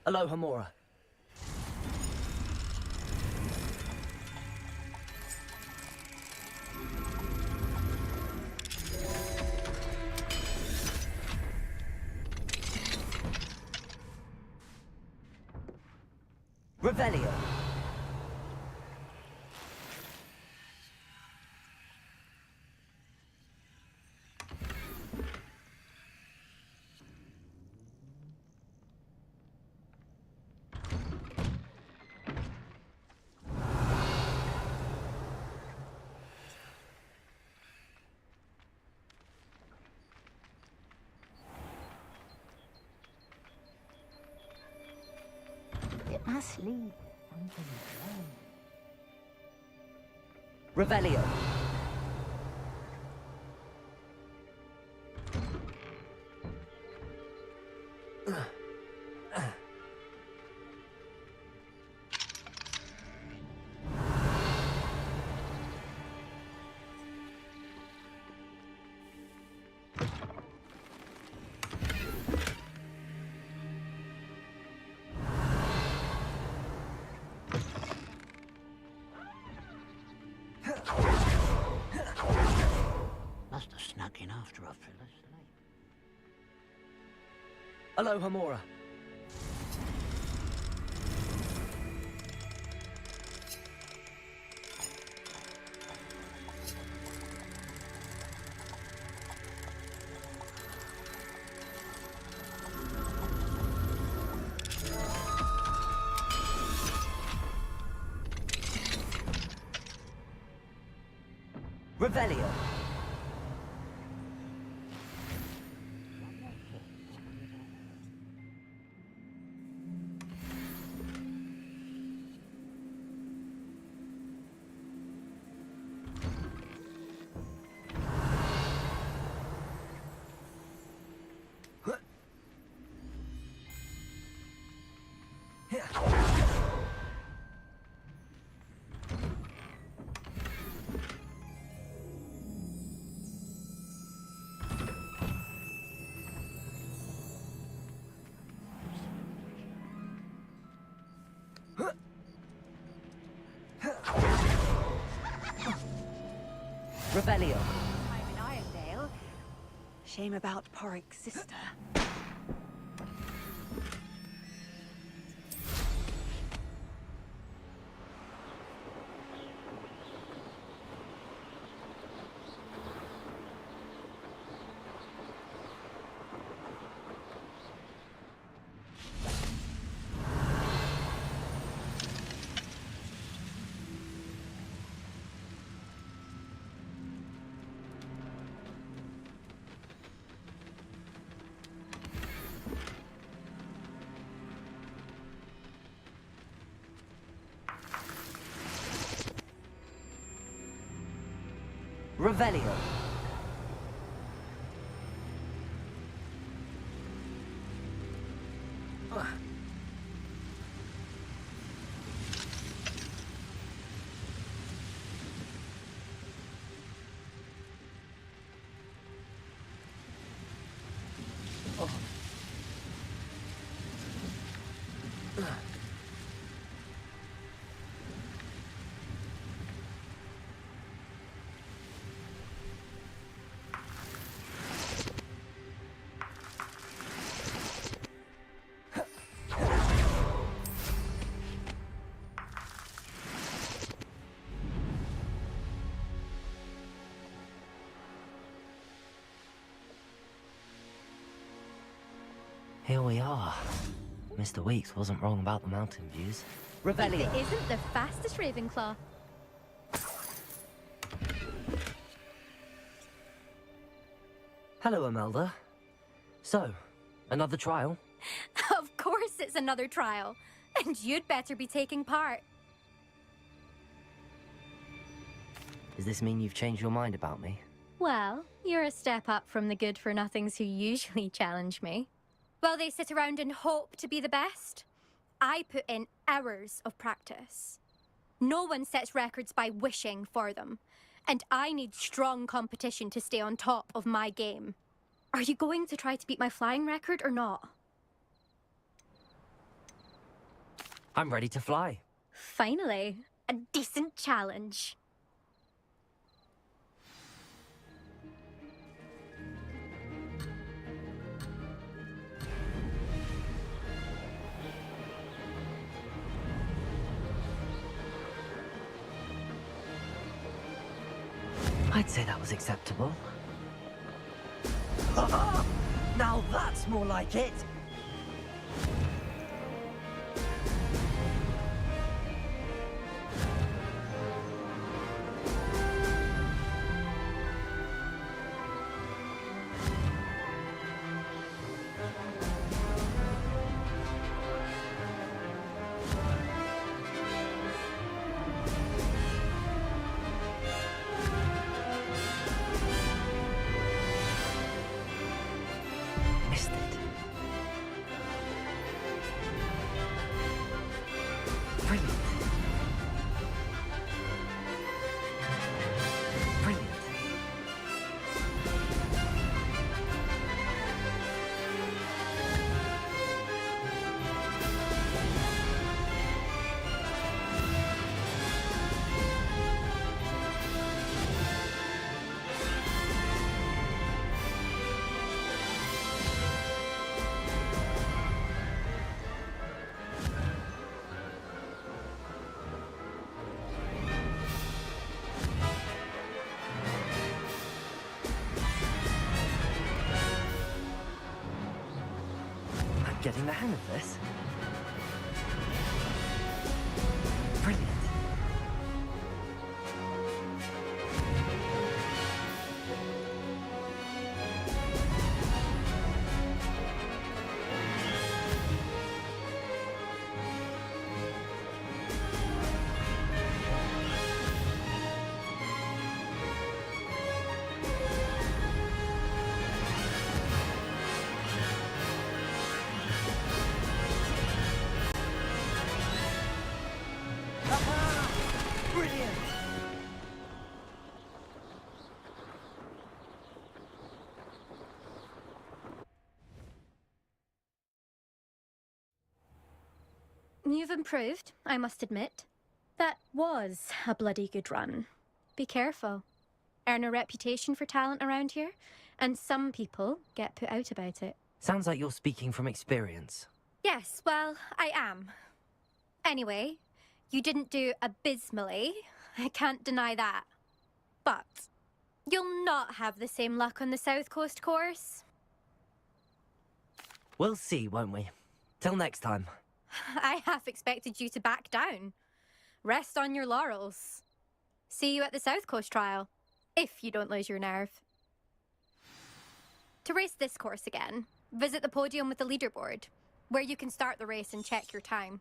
Aloha Mora. Revelio. sleep and control. Revelio. Must have snuck in after I fell asleep. Hello, Hamora. Revelio. Revelio. I'm in Irondale. Shame about Porrick's sister. Revelio. Here we are. Mr. Weeks wasn't wrong about the mountain views. Revelio. It isn't the fastest Ravenclaw. Hello, Imelda. So, another trial? Of course it's another trial. And you'd better be taking part. Does this mean you've changed your mind about me? Well, you're a step up from the good-for-nothings who usually challenge me. While they sit around and hope to be the best, I put in hours of practice. No one sets records by wishing for them, and I need strong competition to stay on top of my game. Are you going to try to beat my flying record or not? I'm ready to fly. Finally, a decent challenge. I'd say that was acceptable. Now that's more like it! getting the hang of this. Brilliant. Brilliant! You've improved, I must admit. That was a bloody good run. Be careful. Earn a reputation for talent around here, and some people get put out about it. Sounds like you're speaking from experience. Yes, well, I am. Anyway, you didn't do abysmally. I can't deny that. But you'll not have the same luck on the South Coast course. We'll see, won't we? Till next time. I half expected you to back down. Rest on your laurels. See you at the South Coast trial, if you don't lose your nerve. To race this course again, visit the podium with the leaderboard, where you can start the race and check your time.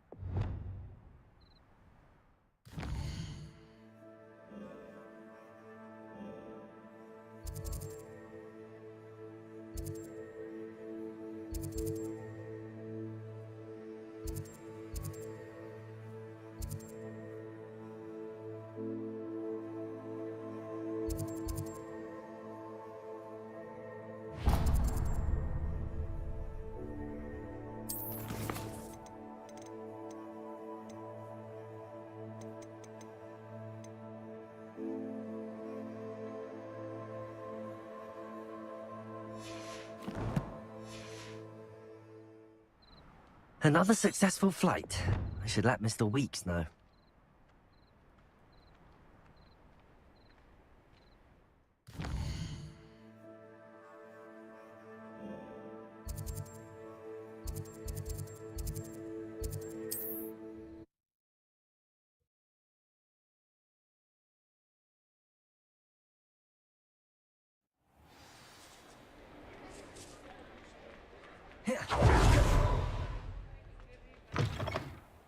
Another successful flight. I should let Mr. Weeks know.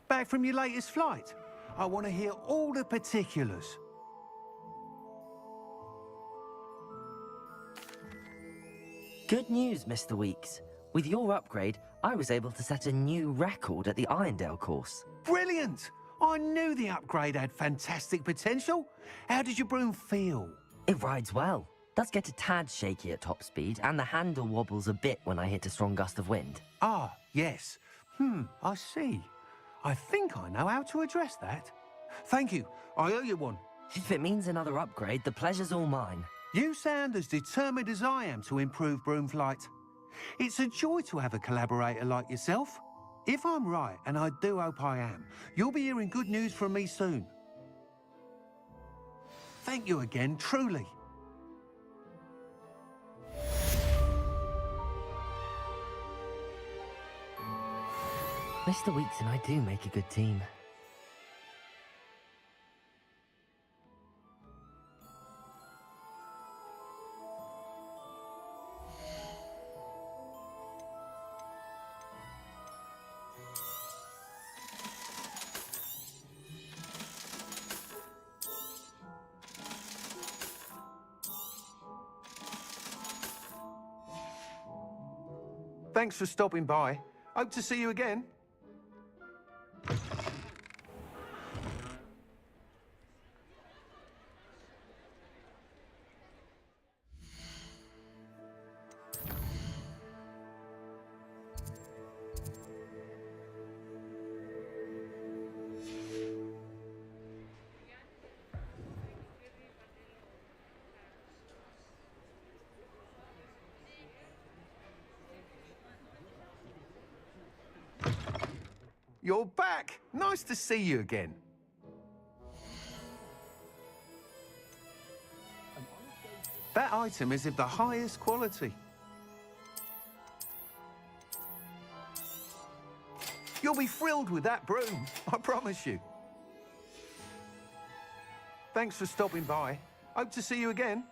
Back from your latest flight? I want to hear all the particulars. Good news, Mr. Weeks. With your upgrade, I was able to set a new record at the Irondale course. Brilliant! I knew the upgrade had fantastic potential. How did your broom feel? It rides well. Does get a tad shaky at top speed, and the handle wobbles a bit when I hit a strong gust of wind. Ah, yes. I see. I think I know how to address that. Thank you. I owe you one. If it means another upgrade, the pleasure's all mine. You sound as determined as I am to improve broom flight. It's a joy to have a collaborator like yourself. If I'm right, and I do hope I am, you'll be hearing good news from me soon. Thank you again, truly. Mr. Weeks and I do make a good team. Thanks for stopping by. Hope to see you again. You're back. Nice to see you again. That item is of the highest quality. You'll be thrilled with that broom, I promise you. Thanks for stopping by. Hope to see you again.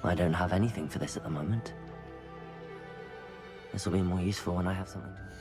I don't have anything for this at the moment. This will be more useful when I have something to...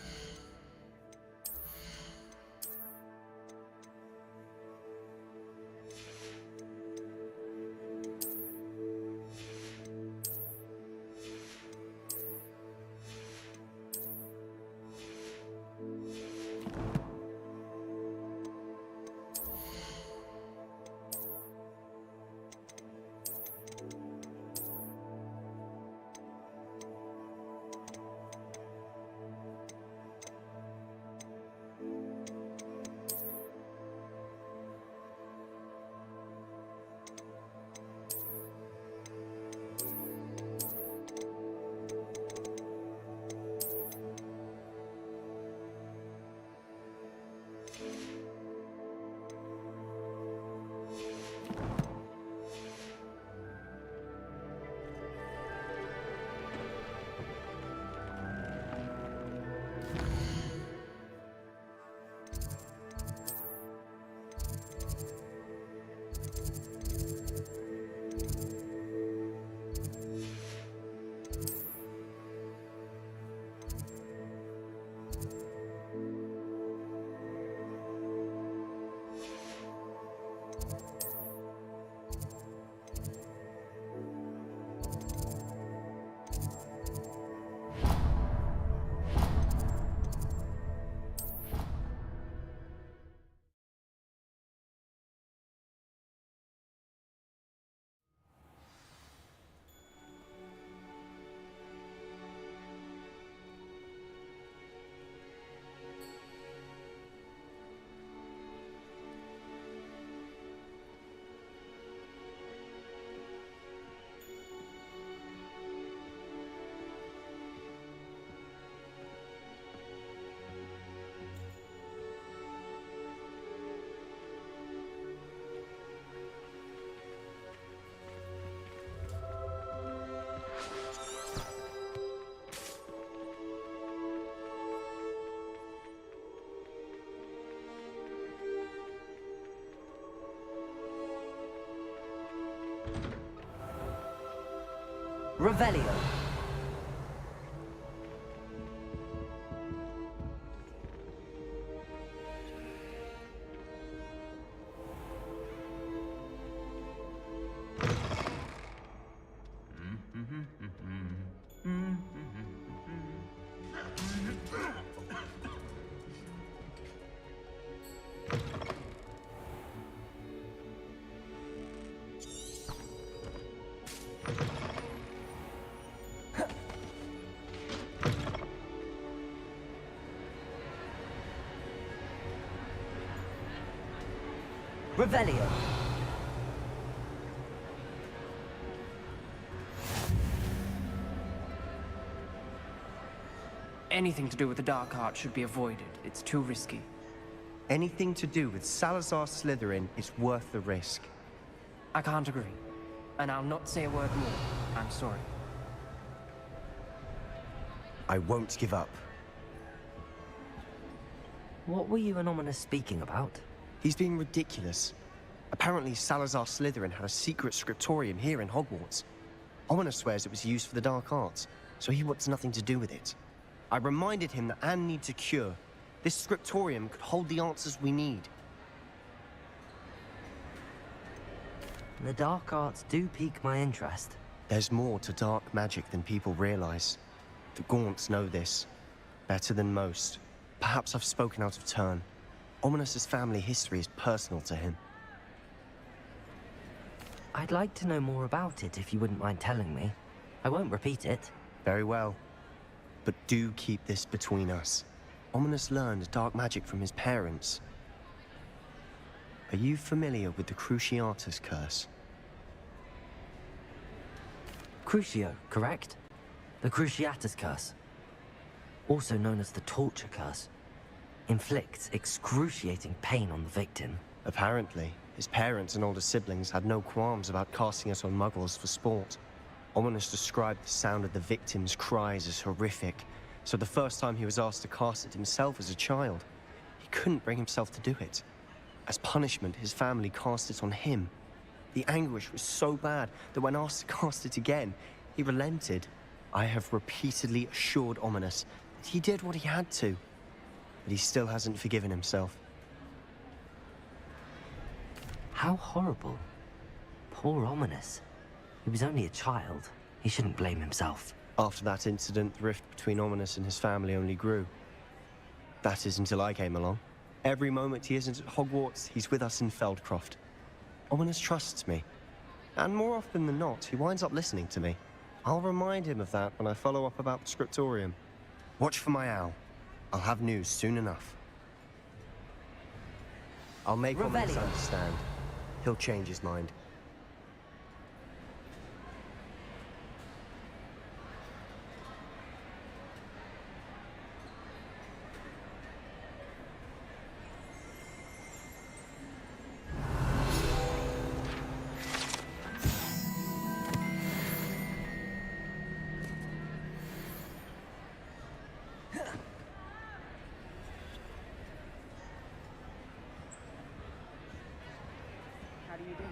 Revelio. Revelio. Anything to do with the dark art should be avoided. It's too risky. Anything to do with Salazar Slytherin is worth the risk. I can't agree. And I'll not say a word more. I'm sorry. I won't give up. What were you and Ominous speaking about? He's being ridiculous. Apparently Salazar Slytherin had a secret scriptorium here in Hogwarts. Ominous swears it was used for the dark arts, so he wants nothing to do with it. I reminded him that Anne needs a cure. This scriptorium could hold the answers we need. The dark arts do pique my interest. There's more to dark magic than people realize. The Gaunts know this. Better than most. Perhaps I've spoken out of turn. Ominous's family history is personal to him. I'd like to know more about it if you wouldn't mind telling me. I won't repeat it. Very well. But do keep this between us. Ominous learned dark magic from his parents. Are you familiar with the Cruciatus curse? Crucio, correct? The Cruciatus curse. Also known as the torture curse. Inflicts excruciating pain on the victim. Apparently, his parents and older siblings had no qualms about casting it on muggles for sport. Ominous described the sound of the victim's cries as horrific, so the first time he was asked to cast it himself as a child, he couldn't bring himself to do it. As punishment, his family cast it on him. The anguish was so bad that when asked to cast it again, he relented. I have repeatedly assured Ominous that he did what he had to, but he still hasn't forgiven himself. How horrible. Poor Ominous. He was only a child. He shouldn't blame himself. After that incident, the rift between Ominous and his family only grew. That is until I came along. Every moment he isn't at Hogwarts, he's with us in Feldcroft. Ominous trusts me. And more often than not, he winds up listening to me. I'll remind him of that when I follow up about the scriptorium. Watch for my owl. I'll have news soon enough. I'll make Ominous understand. He'll change his mind. How do you do?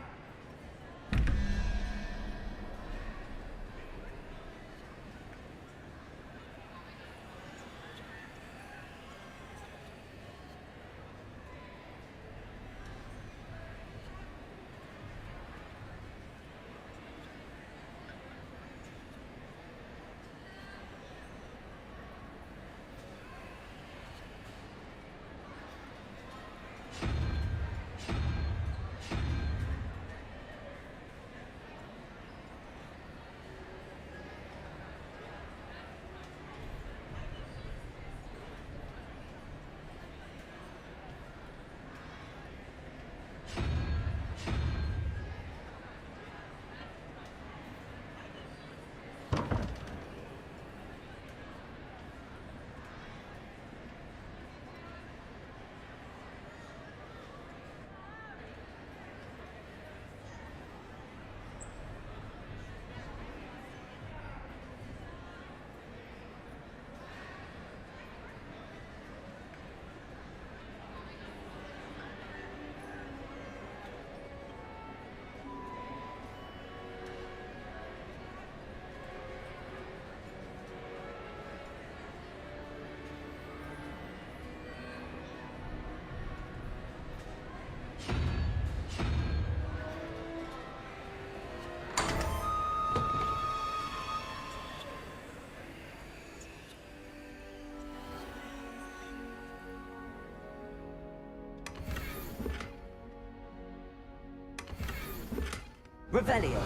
Revelio.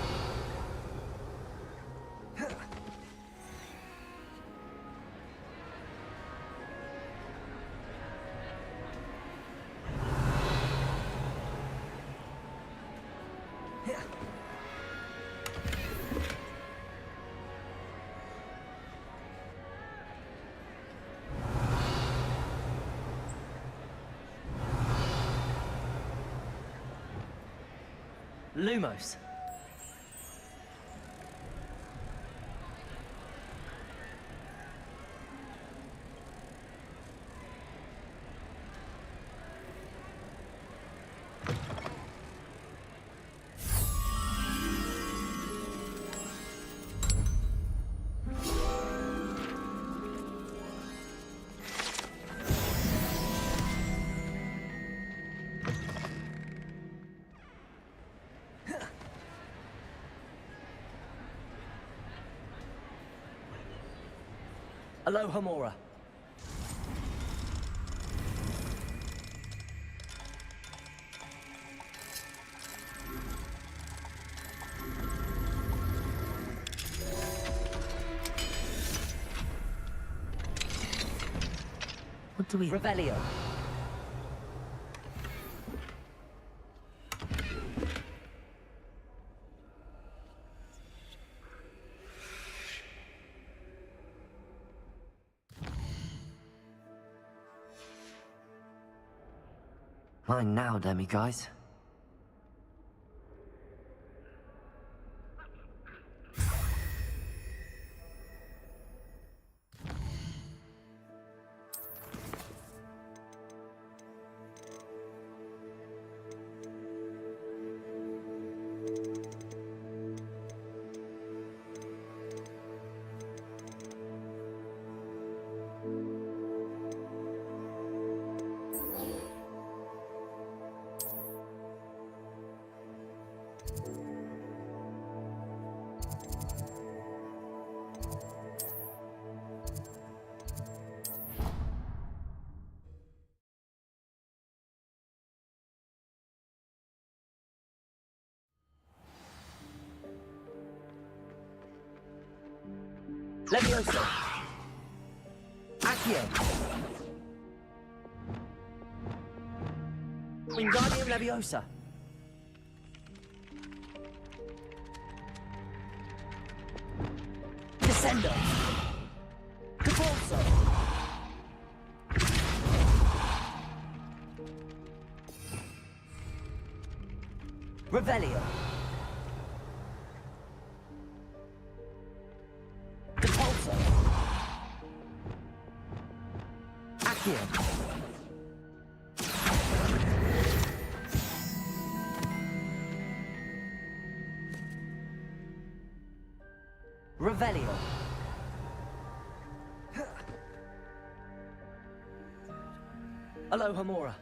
Lumos. Aloha Mora. What do we... Revelio. Mine now, Demi, guys. Leviosa. Accio. Wingardium Leviosa. Descendo. Caforzo. Revelio. Repulso. Accio. Revelio. Aloha Mora.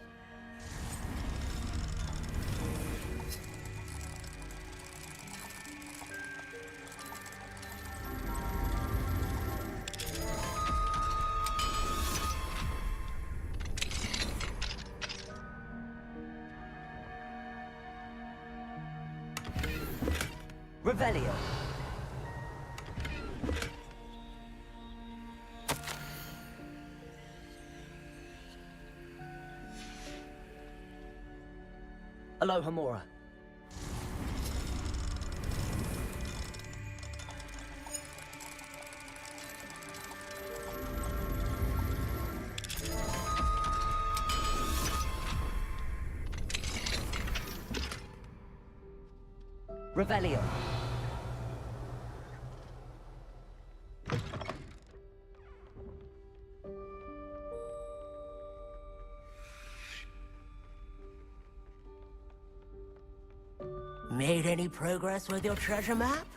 Revelio. Aloha Mora. Revelio. Made any progress with your treasure map?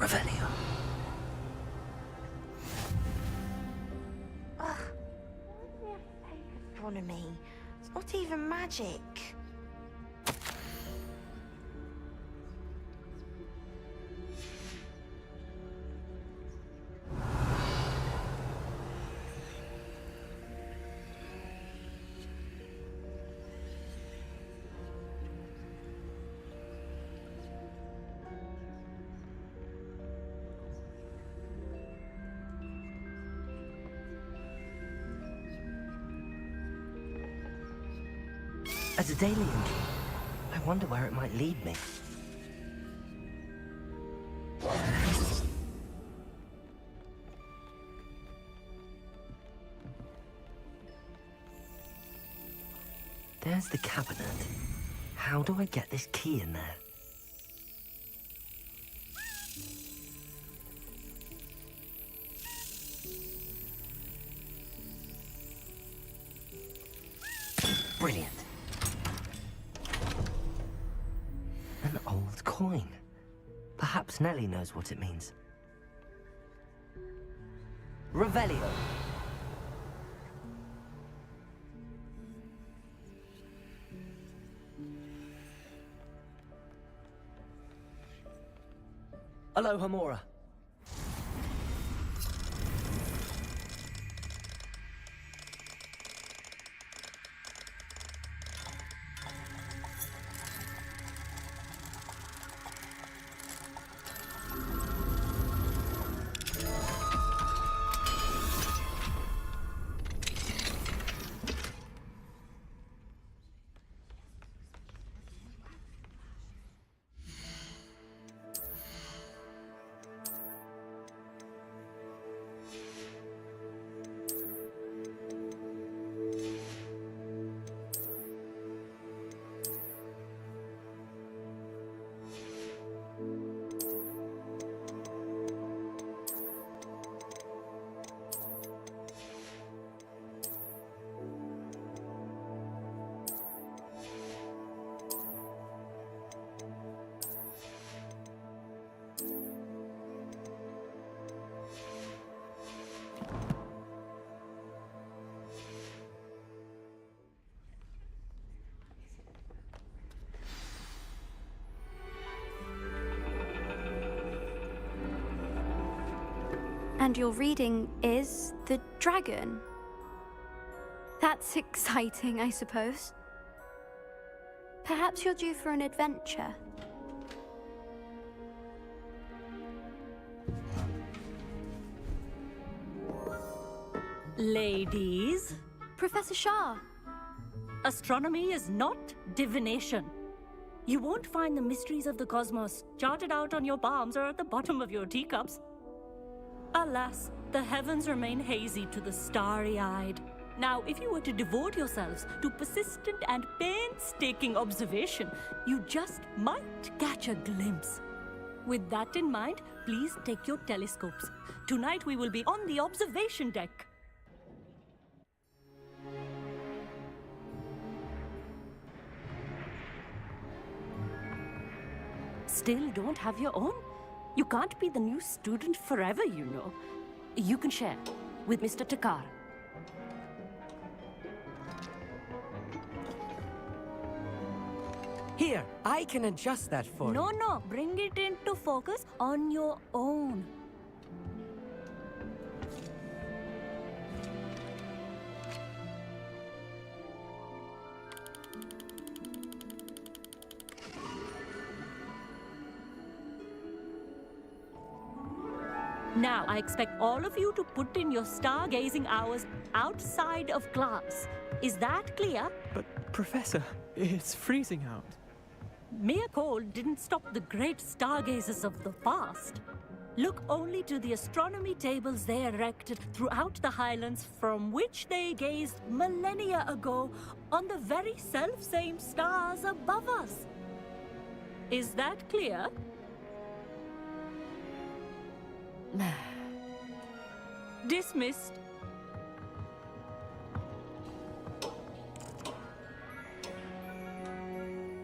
Revelio. Ugh. Why do we have fake astronomy? It's not even magic. As a daily entry, I wonder where it might lead me. There's the cabinet. How do I get this key in there? Brilliant. An old coin. Perhaps Nellie knows what it means. Revelio. Aloha Mora. And your reading is the dragon. That's exciting, I suppose. Perhaps you're due for an adventure. Ladies, Professor Shah. astronomy is not divination. You won't find the mysteries of the cosmos charted out on your palms or at the bottom of your teacups. Alas, the heavens remain hazy to the starry-eyed. Now, if you were to devote yourselves to persistent and painstaking observation, you just might catch a glimpse. With that in mind, please take your telescopes. Tonight we will be on the observation deck. Still don't have your own? You can't be the new student forever, you know. You can share with Mr. Takar. Here, I can adjust that for you. No, bring it into focus on your own. Now, I expect all of you to put in your stargazing hours outside of class. Is that clear? But, Professor, it's freezing out. Mere cold didn't stop the great stargazers of the past. Look only to the astronomy tables they erected throughout the highlands from which they gazed millennia ago on the very self-same stars above us. Is that clear? Dismissed.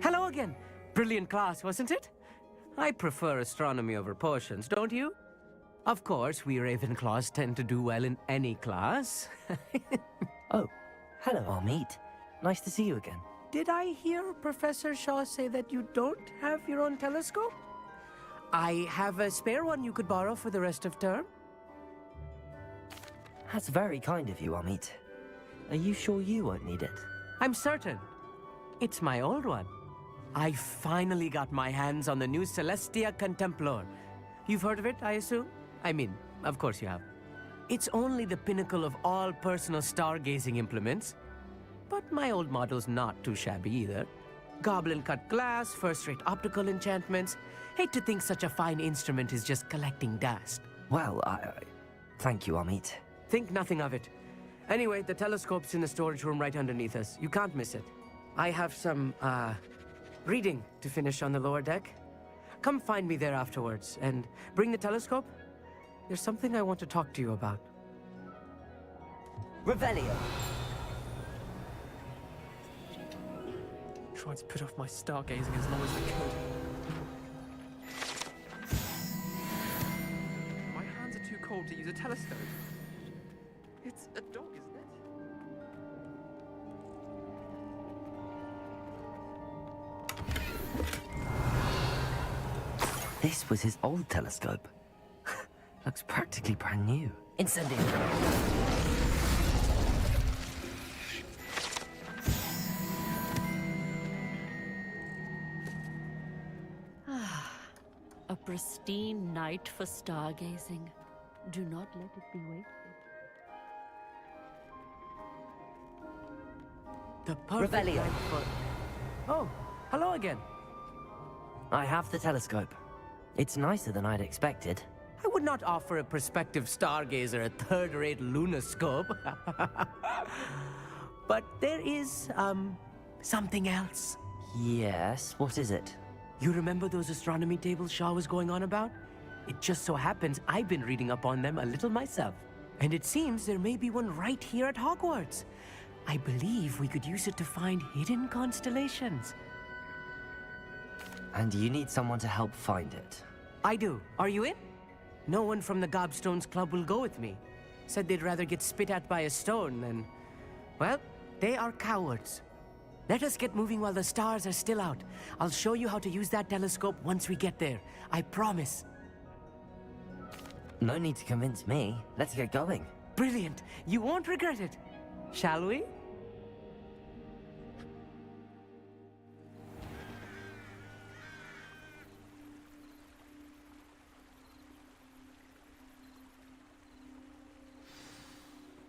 Hello again. Brilliant class, wasn't it? I prefer astronomy over potions, don't you? Of course, we Ravenclaws tend to do well in any class. Oh, hello, Amit. Nice to see you again. Did I hear Professor Shaw say that you don't have your own telescope? I have a spare one you could borrow for the rest of term. That's very kind of you, Amit. Are you sure you won't need it? I'm certain. It's my old one. I finally got my hands on the new Celestia Contemplar. You've heard of it, I assume? I mean, of course you have. It's only the pinnacle of all personal stargazing implements. But my old model's not too shabby either. Goblin-cut glass, first-rate optical enchantments. Hate to think such a fine instrument is just collecting dust. Well, thank you, Amit. Think nothing of it. Anyway, the telescope's in the storage room right underneath us. You can't miss it. I have some, reading to finish on the lower deck. Come find me there afterwards, and bring the telescope. There's something I want to talk to you about. Revelio! Tried to put off my stargazing as long as I could. My hands are too cold to use a telescope. It's a dog, isn't it? This was his old telescope. Looks practically brand new. Incendio! A pristine night for stargazing. Do not let it be wasted. The perfect Revelio. night for... Oh, hello again. I have the telescope. It's nicer than I'd expected. I would not offer a prospective stargazer a third-rate lunoscope. But there is, something else. Yes, what is it? You remember those astronomy tables Shaw was going on about? It just so happens I've been reading up on them a little myself. And it seems there may be one right here at Hogwarts. I believe we could use it to find hidden constellations. And you need someone to help find it. I do. Are you in? No one from the Gobstones Club will go with me. Said they'd rather get spit at by a stone than... Well, they are cowards. Let us get moving while the stars are still out. I'll show you how to use that telescope once we get there. I promise. No need to convince me. Let's get going. Brilliant. You won't regret it. Shall we?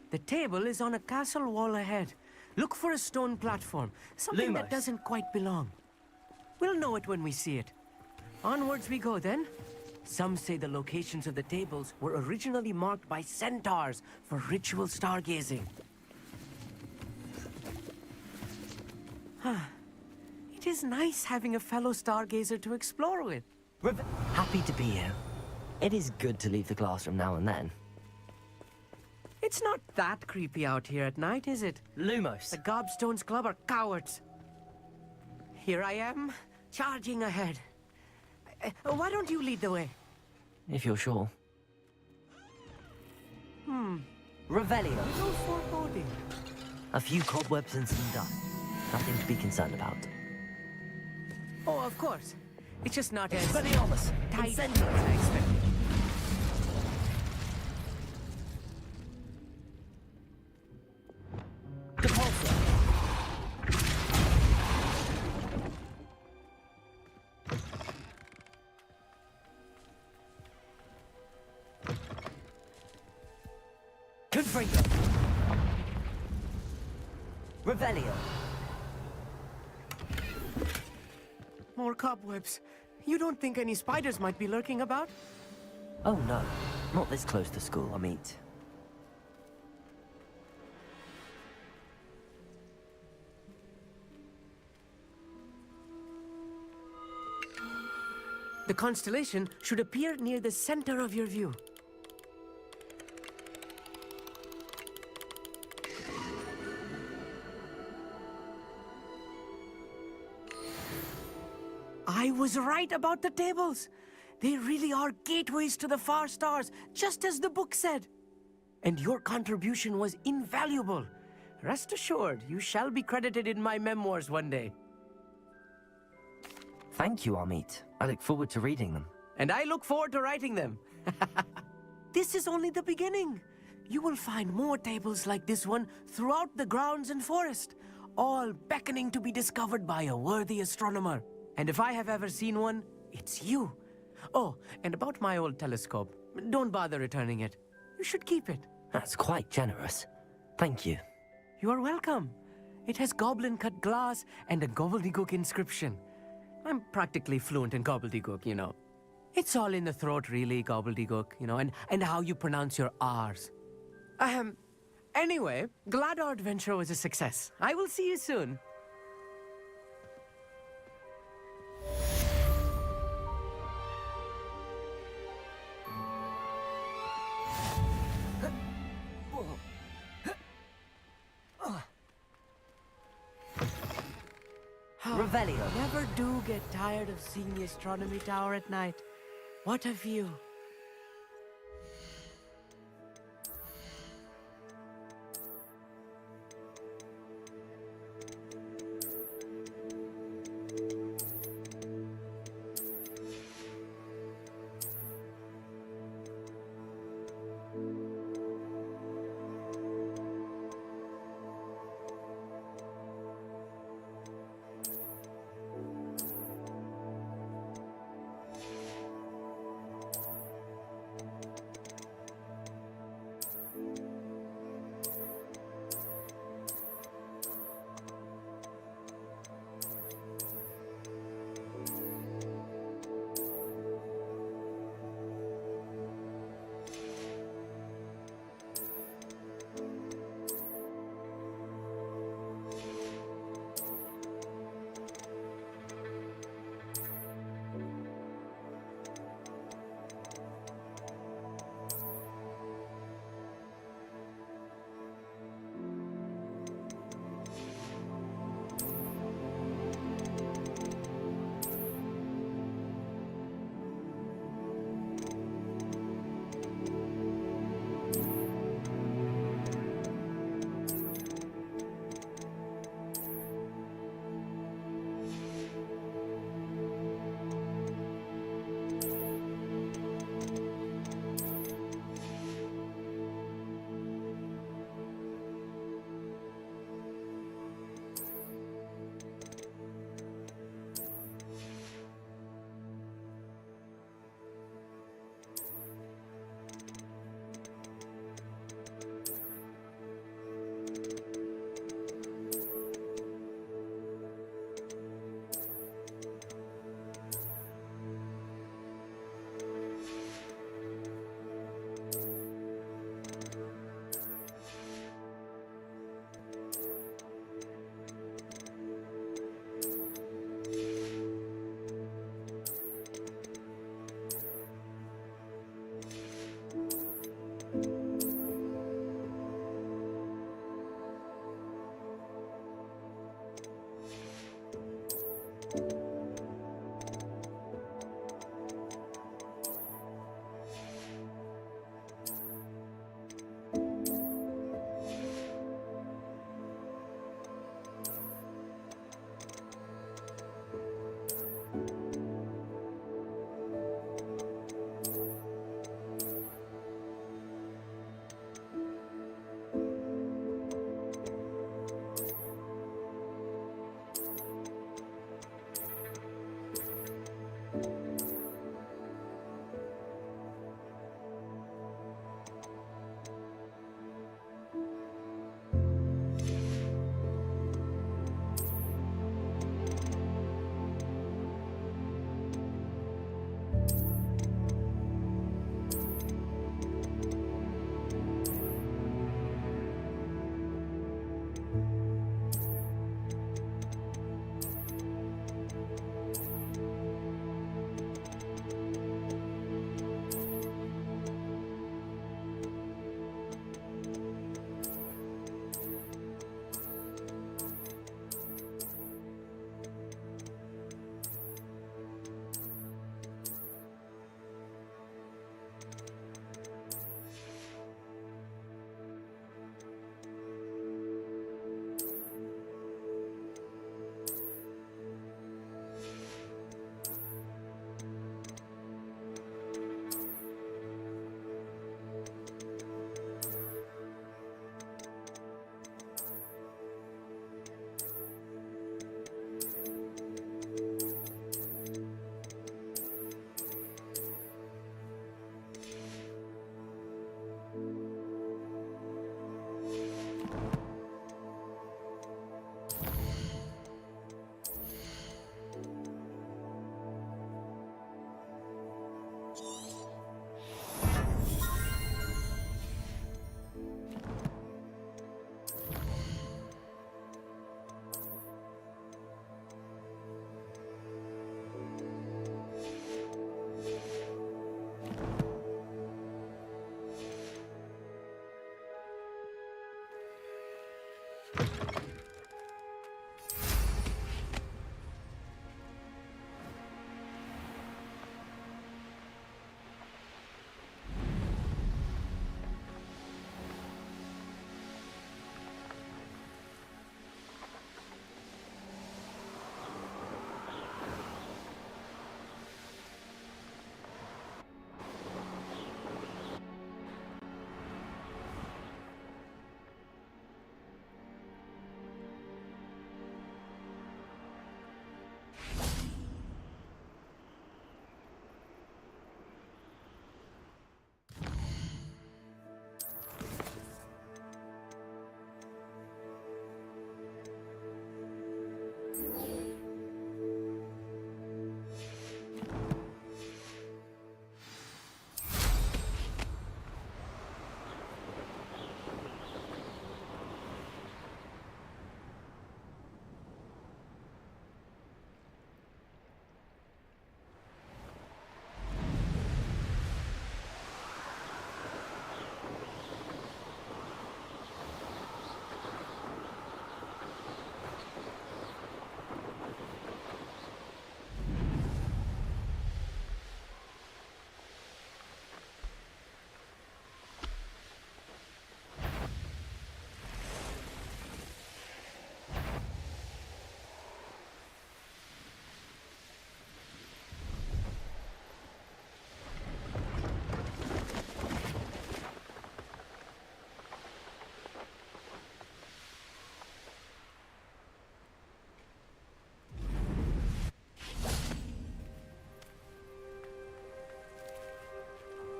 The table is on a castle wall ahead. Look for a stone platform, something that doesn't quite belong. We'll know it when we see it. Onwards we go then. Some say the locations of the tables were originally marked by centaurs for ritual stargazing. It is nice having a fellow stargazer to explore with. Happy to be here. It is good to leave the classroom now and then. It's not that creepy out here at night, is it? Lumos. The Gobstones Club are cowards. Here I am, charging ahead. Why don't you lead the way? If you're sure. Revelio. No foreboding. A few cobwebs and some dust. Nothing to be concerned about. Oh, of course. It's just not as Expelliarmus. tight as Incendio. I expected. Depulso. Confringo. Revelio. More cobwebs. You don't think any spiders might be lurking about? Oh no, not this close to school, Amit. The constellation should appear near the center of your view. I was right about the tables. They really are gateways to the far stars, just as the book said. And your contribution was invaluable. Rest assured, you shall be credited in my memoirs one day. Thank you, Amit. I look forward to reading them. And I look forward to writing them. This is only the beginning. You will find more tables like this one throughout the grounds and forest, all beckoning to be discovered by a worthy astronomer. And if I have ever seen one, it's you. Oh, and about my old telescope, don't bother returning it. You should keep it. That's quite generous. Thank you. You are welcome. It has goblin-cut glass and a gobbledygook inscription. I'm practically fluent in gobbledygook, you know. It's all in the throat, really, gobbledygook, you know, and how you pronounce your R's. Anyway, glad our adventure was a success. I will see you soon. Revelio. Never do get tired of seeing the astronomy tower at night. What a view.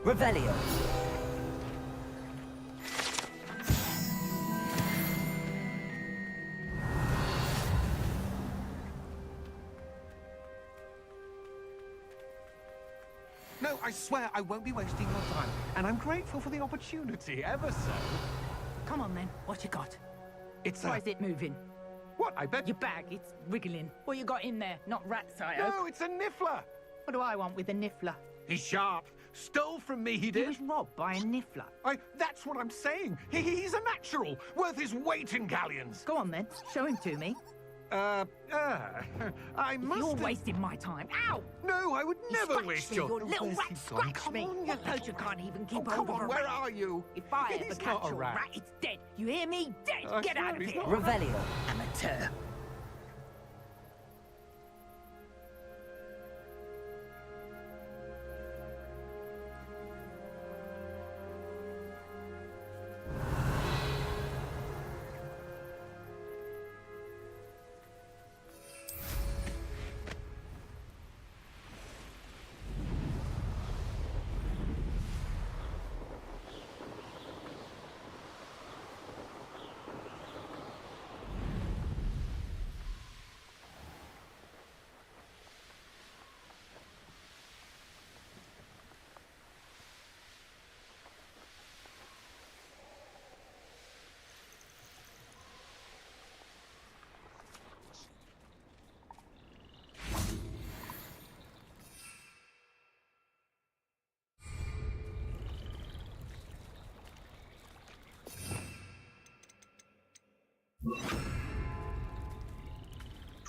Revelio. No, I swear I won't be wasting your time. And I'm grateful for the opportunity, ever so. Come on then, what you got? It's Why is it moving? What, I bet? Your bag, it's wiggling. What you got in there? Not rats, I hope. No, it's a niffler! What do I want with a niffler? He's sharp. Stole from me, he He did. was robbed by a niffler. That's what I'm saying. He's a natural, worth his weight in galleons. Go on then, show him to me. I must You're have... wasting my time. Ow! No, I would never Scratch waste me, your... you little Where's rat, he gone? scratch Come me. on, you Suppose you can't even keep come hold of on, a where rat. are you? If I He's ever not catch a a rat. rat, it's dead. You hear me? Dead. I Get swear out of he's here. not. Revelio. Amateur.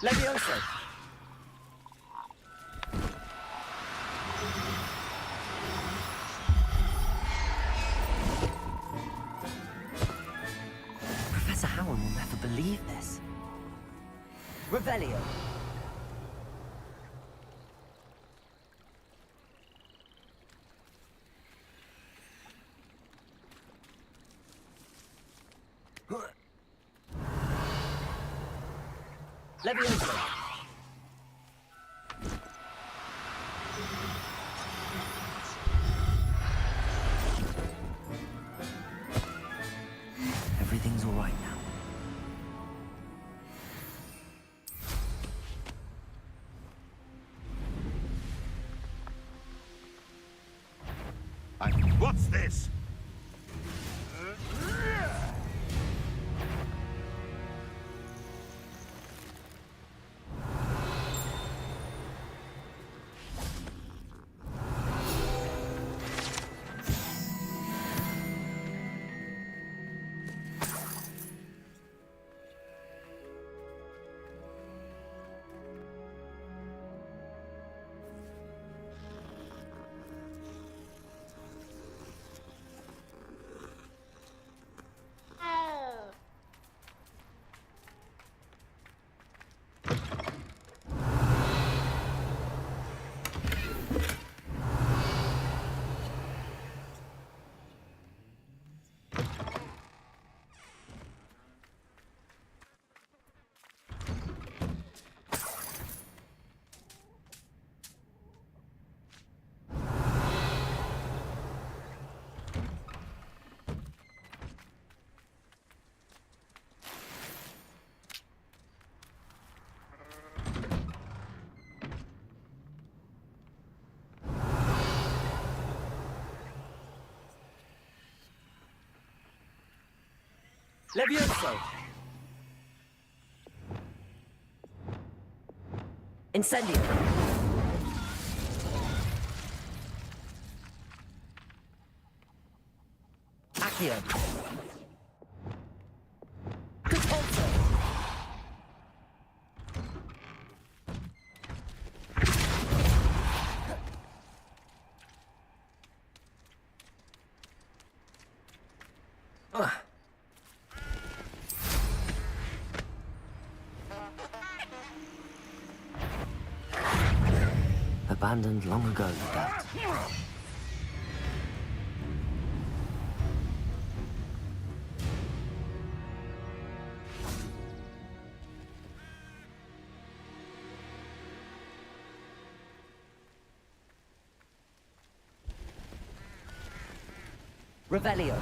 Levioso. Professor Howard will never believe this. Revelio. Levioso. Everything's all right now. What's this? Levioso. Incendio. Accio. Repulso. Abandoned long ago, that. Revelio.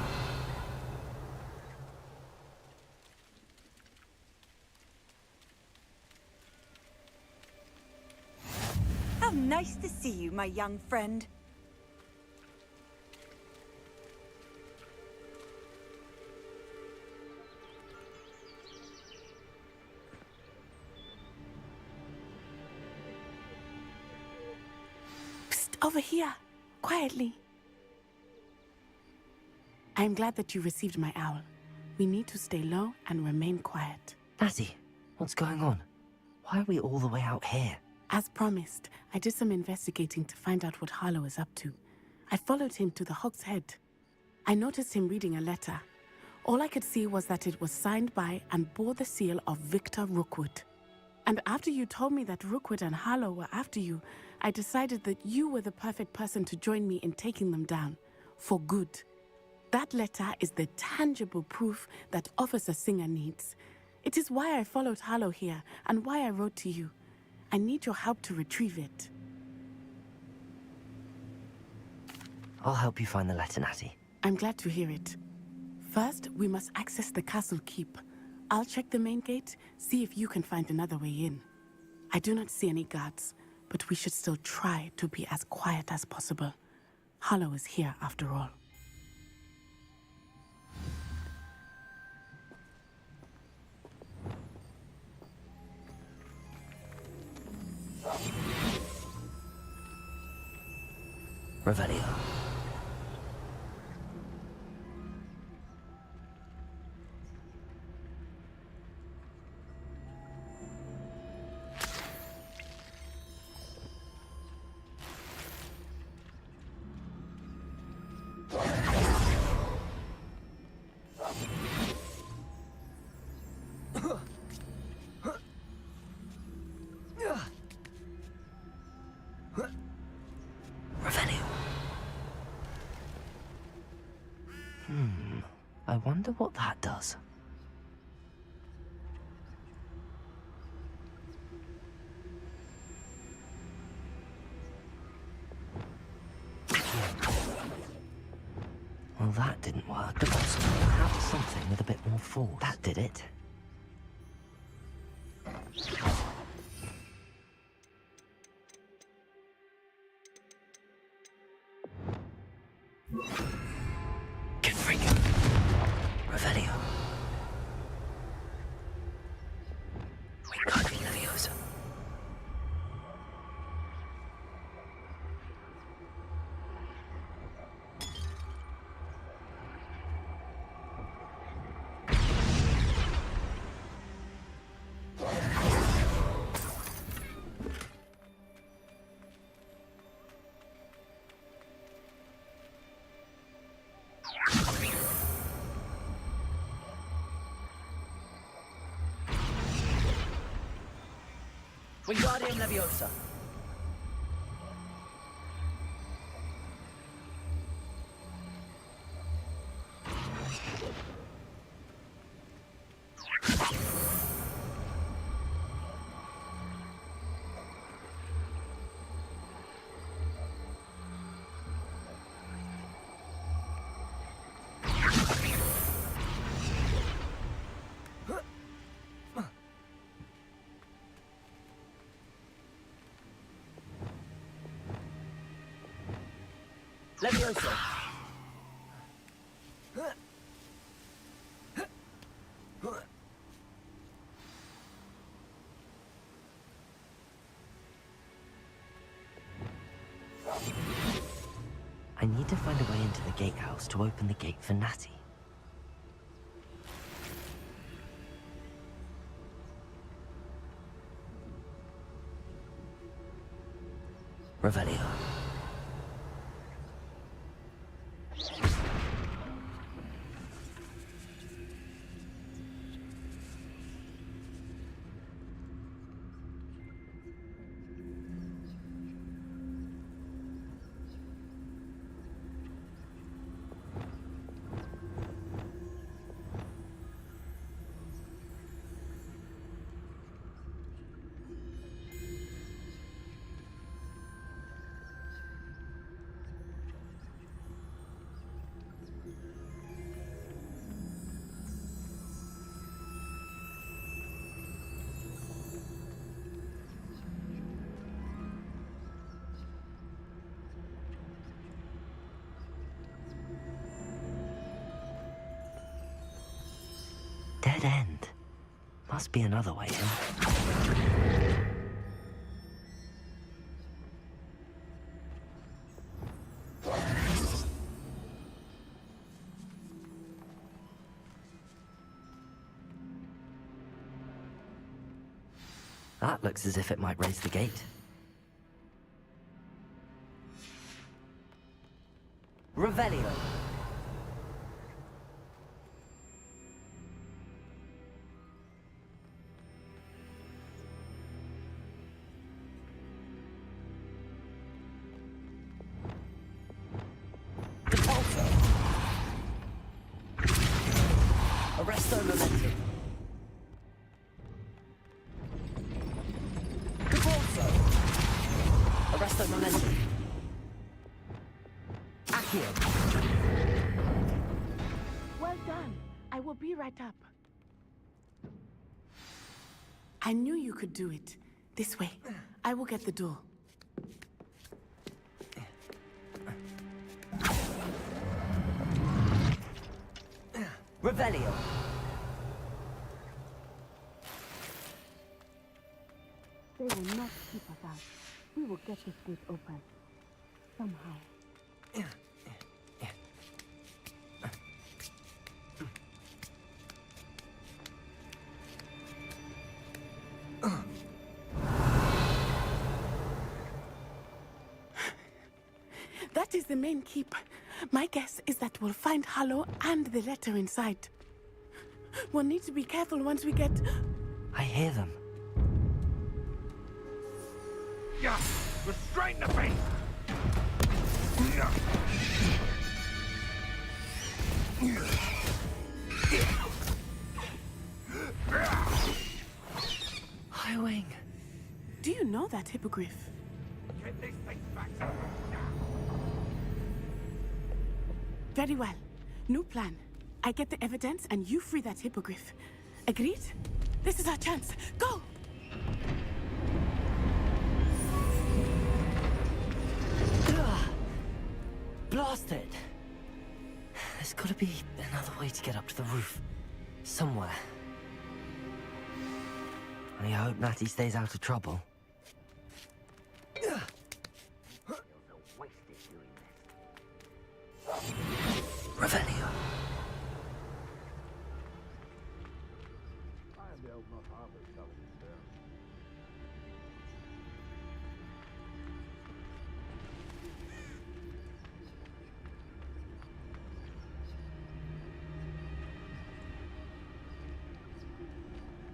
How nice to see you, my young friend. Psst, over here. Quietly. I'm glad that you received my owl. We need to stay low and remain quiet. Natty, what's going on? Why are we all the way out here? As promised, I did some investigating to find out what Harlow is up to. I followed him to the Hog's Head. I noticed him reading a letter. All I could see was that it was signed by and bore the seal of Victor Rookwood. And after you told me that Rookwood and Harlow were after you, I decided that you were the perfect person to join me in taking them down. For good. That letter is the tangible proof that Officer Singer needs. It is why I followed Harlow here and why I wrote to you. I need your help to retrieve it. I'll help you find the letter, Natty. I'm glad to hear it. First, we must access the castle keep. I'll check the main gate, see if you can find another way in. I do not see any guards, but we should still try to be as quiet as possible. Harlow is here after all. Revelio. I wonder what that does. Well, that didn't work. But perhaps something with a bit more force. That did it. Revelio. Wingardium Leviosa. Wingardium Leviosa. Leviosa. I need to find a way into the gatehouse to open the gate for Natty. Revelio. dead end. Must be another way in. That looks as if it might raise the gate. Revelio. Arresto momentum. Capulso. Arresto momentum. Accio. Well done. I will be right up. I knew you could do it. This way. I will get the door. Revelio. They will not keep us out. We will get this gate open. Somehow. That is the main keep. My guess is that we'll find Hollow and the letter inside. We'll need to be careful once we get... I hear them. Yeah, restrain the beast! Highwing. Do you know that hippogriff? Get this thing back. Very well. New plan. I get the evidence and you free that hippogriff. Agreed? This is our chance. Go! Blasted! There's gotta be another way to get up to the roof. Somewhere. I hope Natty stays out of trouble. Revelio.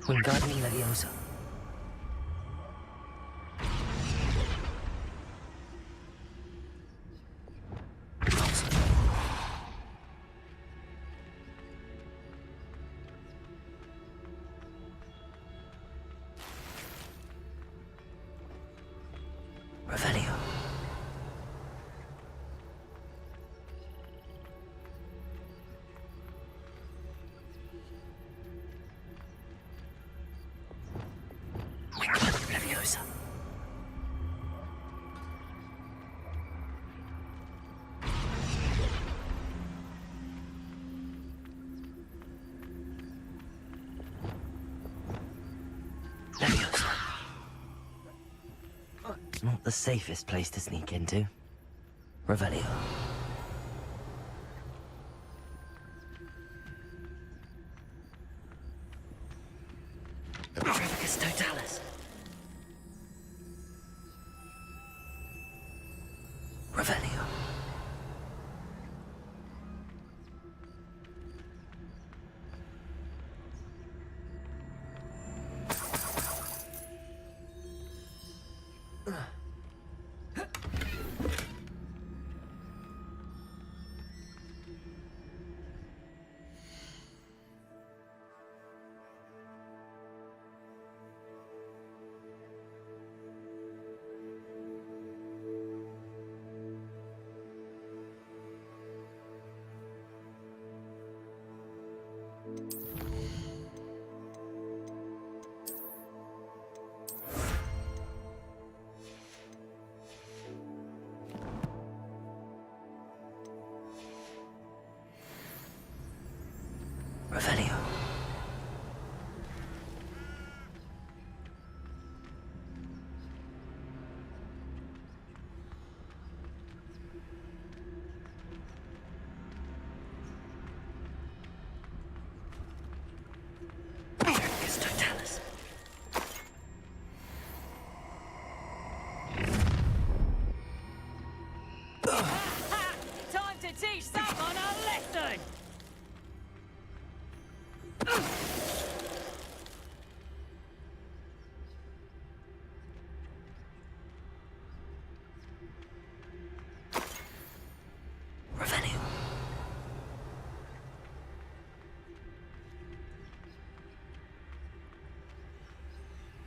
Wingardium Leviosa. Revelio. Wingardium Leviosa. Leviosa. Not the safest place to sneak into. Revelio. Trevicus Totalis. Revelio. Revelio.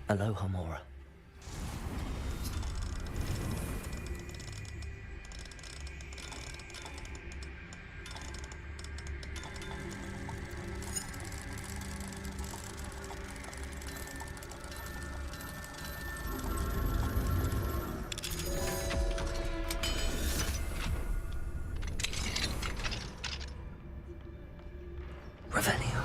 Aloha, Mora. Revelio.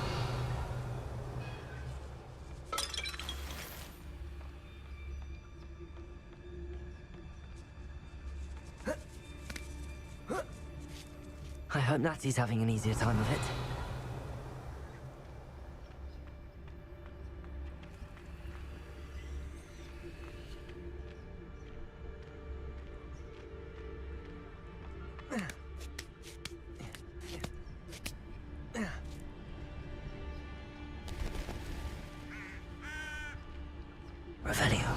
I hope Natty's having an easier time of it. Revelio.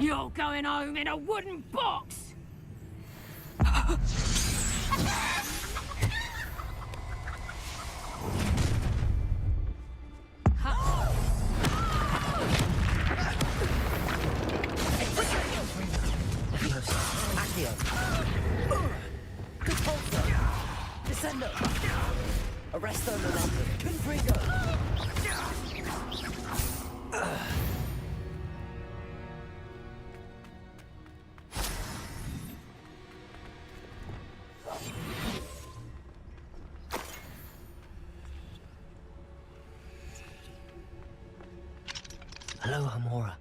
You're going home in a wooden box! Descendo! Arresto Milano! Confringo! Aloha, Mora.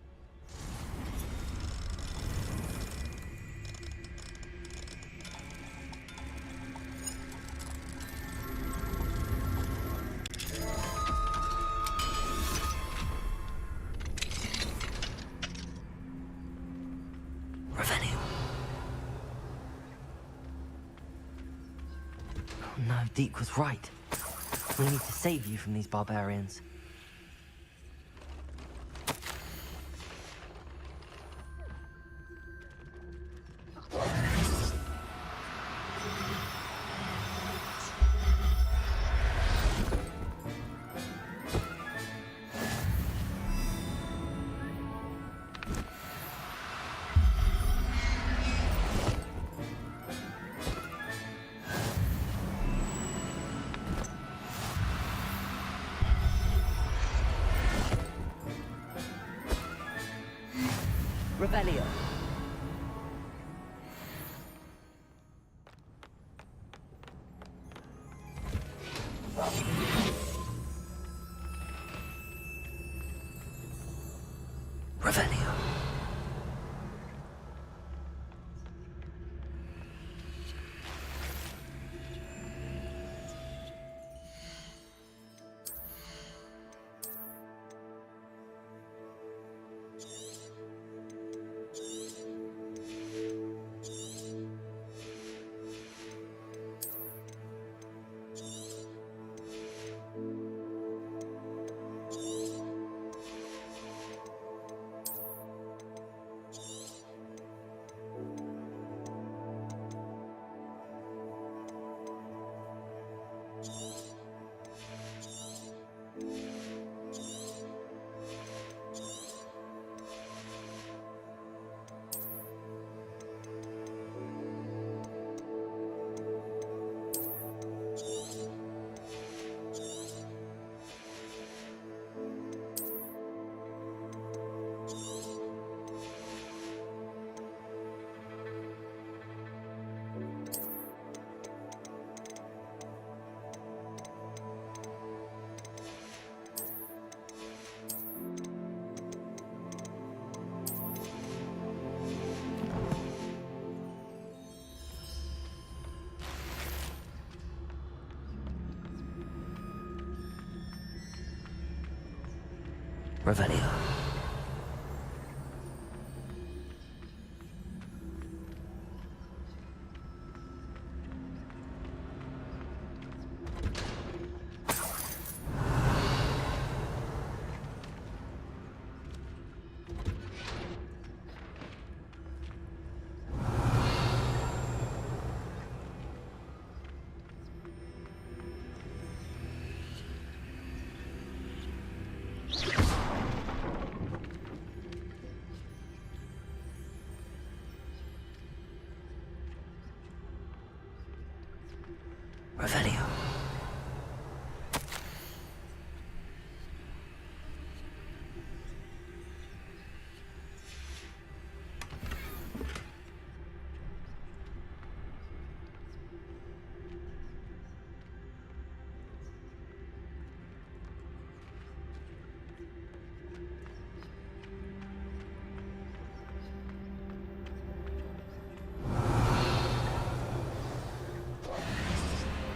Revenue. Oh no, Deke was right. We need to save you from these barbarians. Revelio. Revelio. Revelio. Revelio.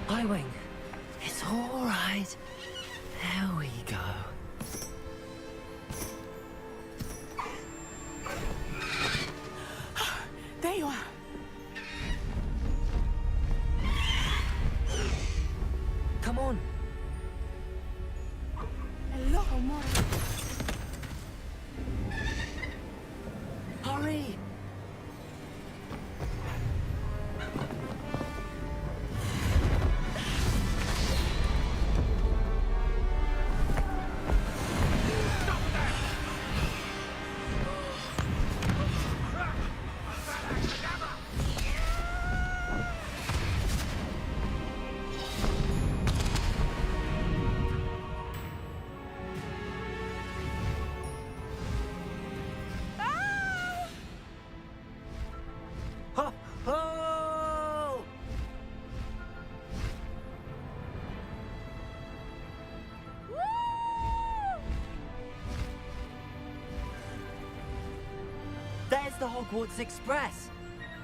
Highwing. It's all right. There we go. There you are. Come on. Hello, amor. Hurry. Ho, ho! There's the Hogwarts Express.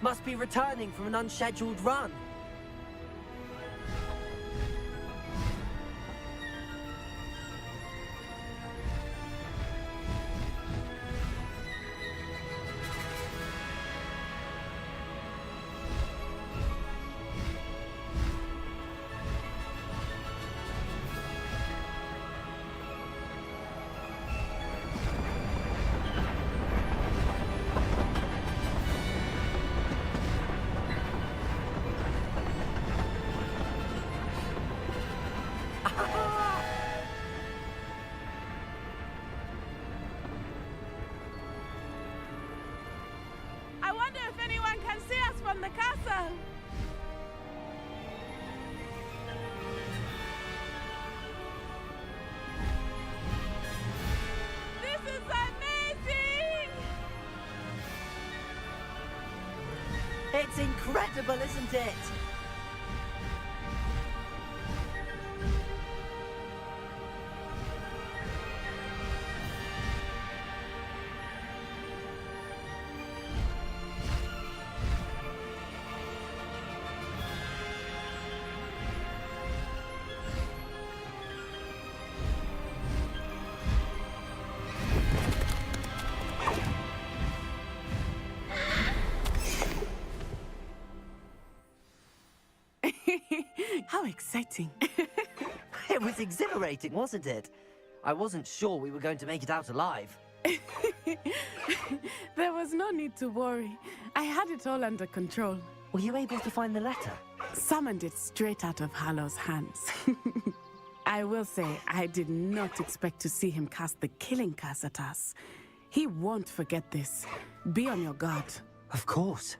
Must be returning from an unscheduled run. I wonder if anyone can see us from the castle. This is amazing! It's incredible, isn't it? How exciting. It was exhilarating, wasn't it? I wasn't sure we were going to make it out alive. There was no need to worry. I had it all under control. Were you able to find the letter? Summoned it straight out of Harlow's hands. I will say, I did not expect to see him cast the killing curse at us. He won't forget this. Be on your guard. Of course.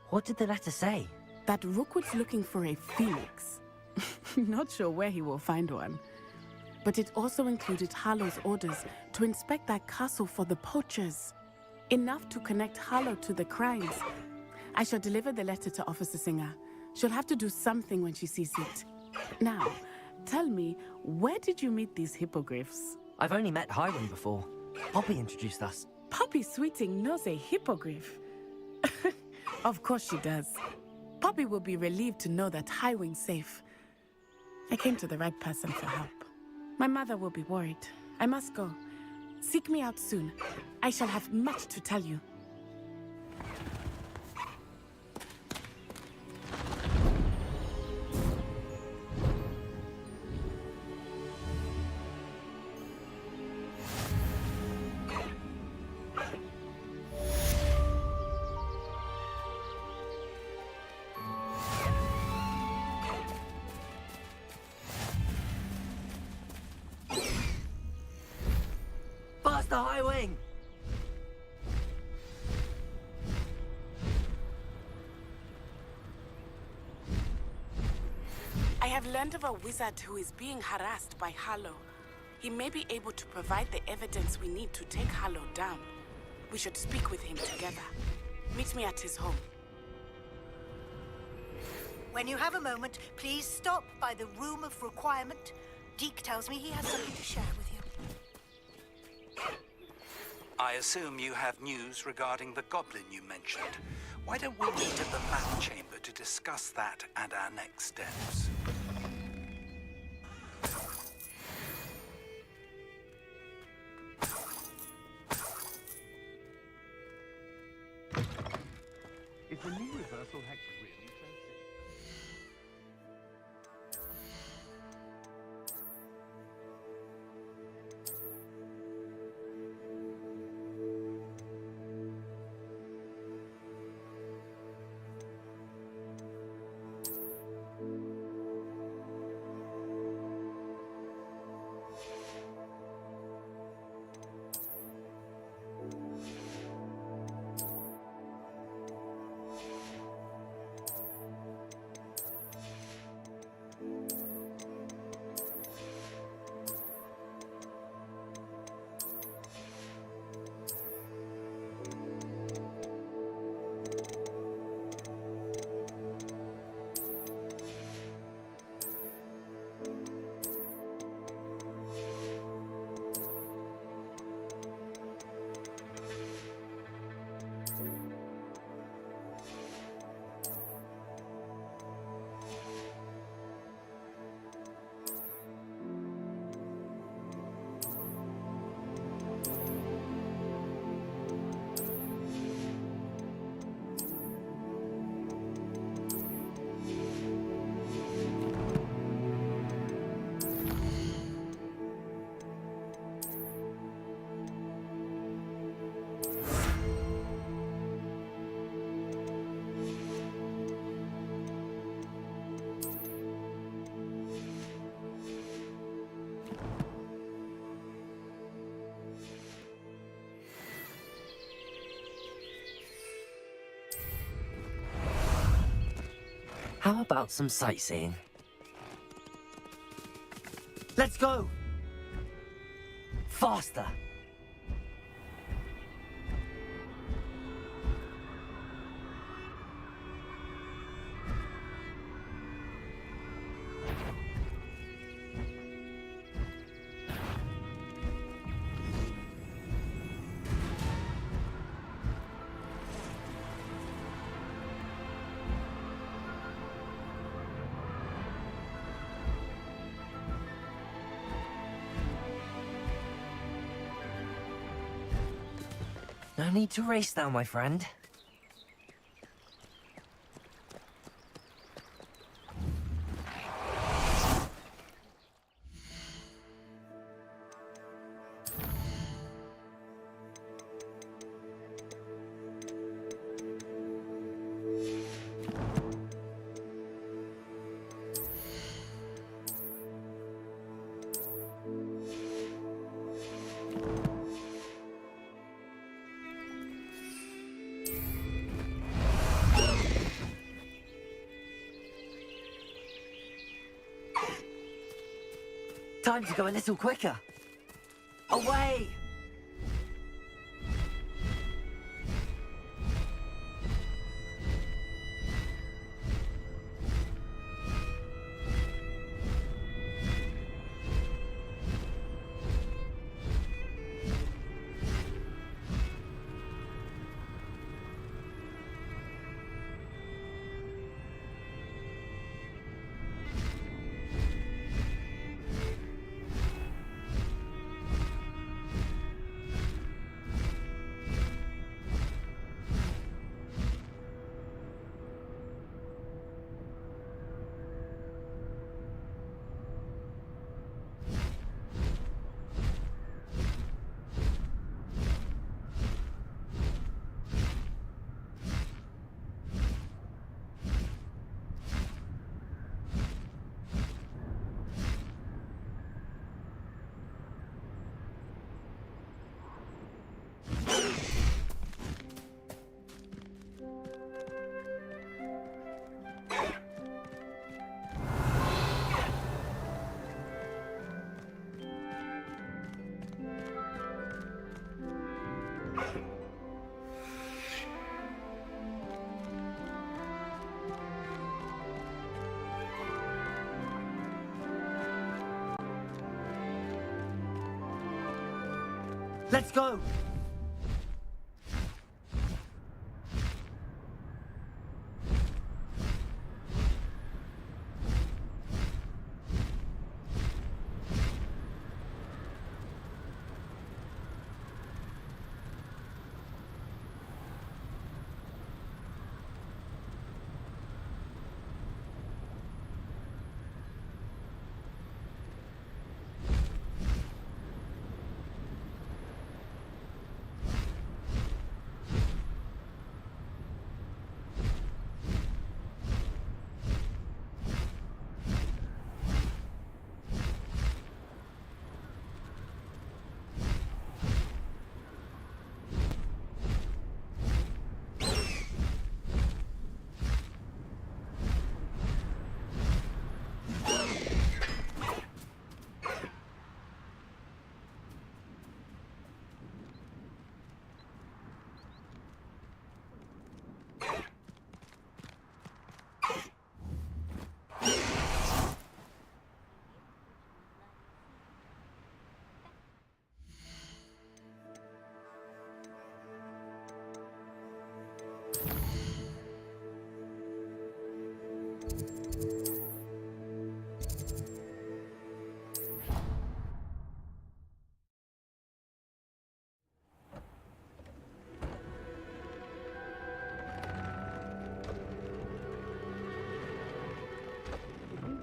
What did the letter say? That Rookwood's looking for a phoenix. Not sure where he will find one. But it also included Harlow's orders to inspect that castle for the poachers. Enough to connect Harlow to the crimes. I shall deliver the letter to Officer Singer. She'll have to do something when she sees it. Now, tell me, where did you meet these hippogriffs? I've only met Highwing before. Poppy introduced us. Poppy Sweeting knows a hippogriff. Of course she does. Poppy will be relieved to know that Highwing's safe. I came to the right person for help. My mother will be worried. I must go. Seek me out soon. I shall have much to tell you. Faster, Highwing! I have learned of a wizard who is being harassed by Harlow. He may be able to provide the evidence we need to take Harlow down. We should speak with him together. Meet me at his home. When you have a moment, please stop by the Room of Requirement. Deke tells me he has something to share with you. I assume you have news regarding the goblin you mentioned. Why don't we meet at the map chamber to discuss that and our next steps? Is the new reversal hex really so simple? How about some sightseeing? Let's go! Faster! No need to race now, my friend. Time to go a little quicker. Away! Let's go!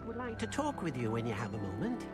Would like to talk with you when you have a moment.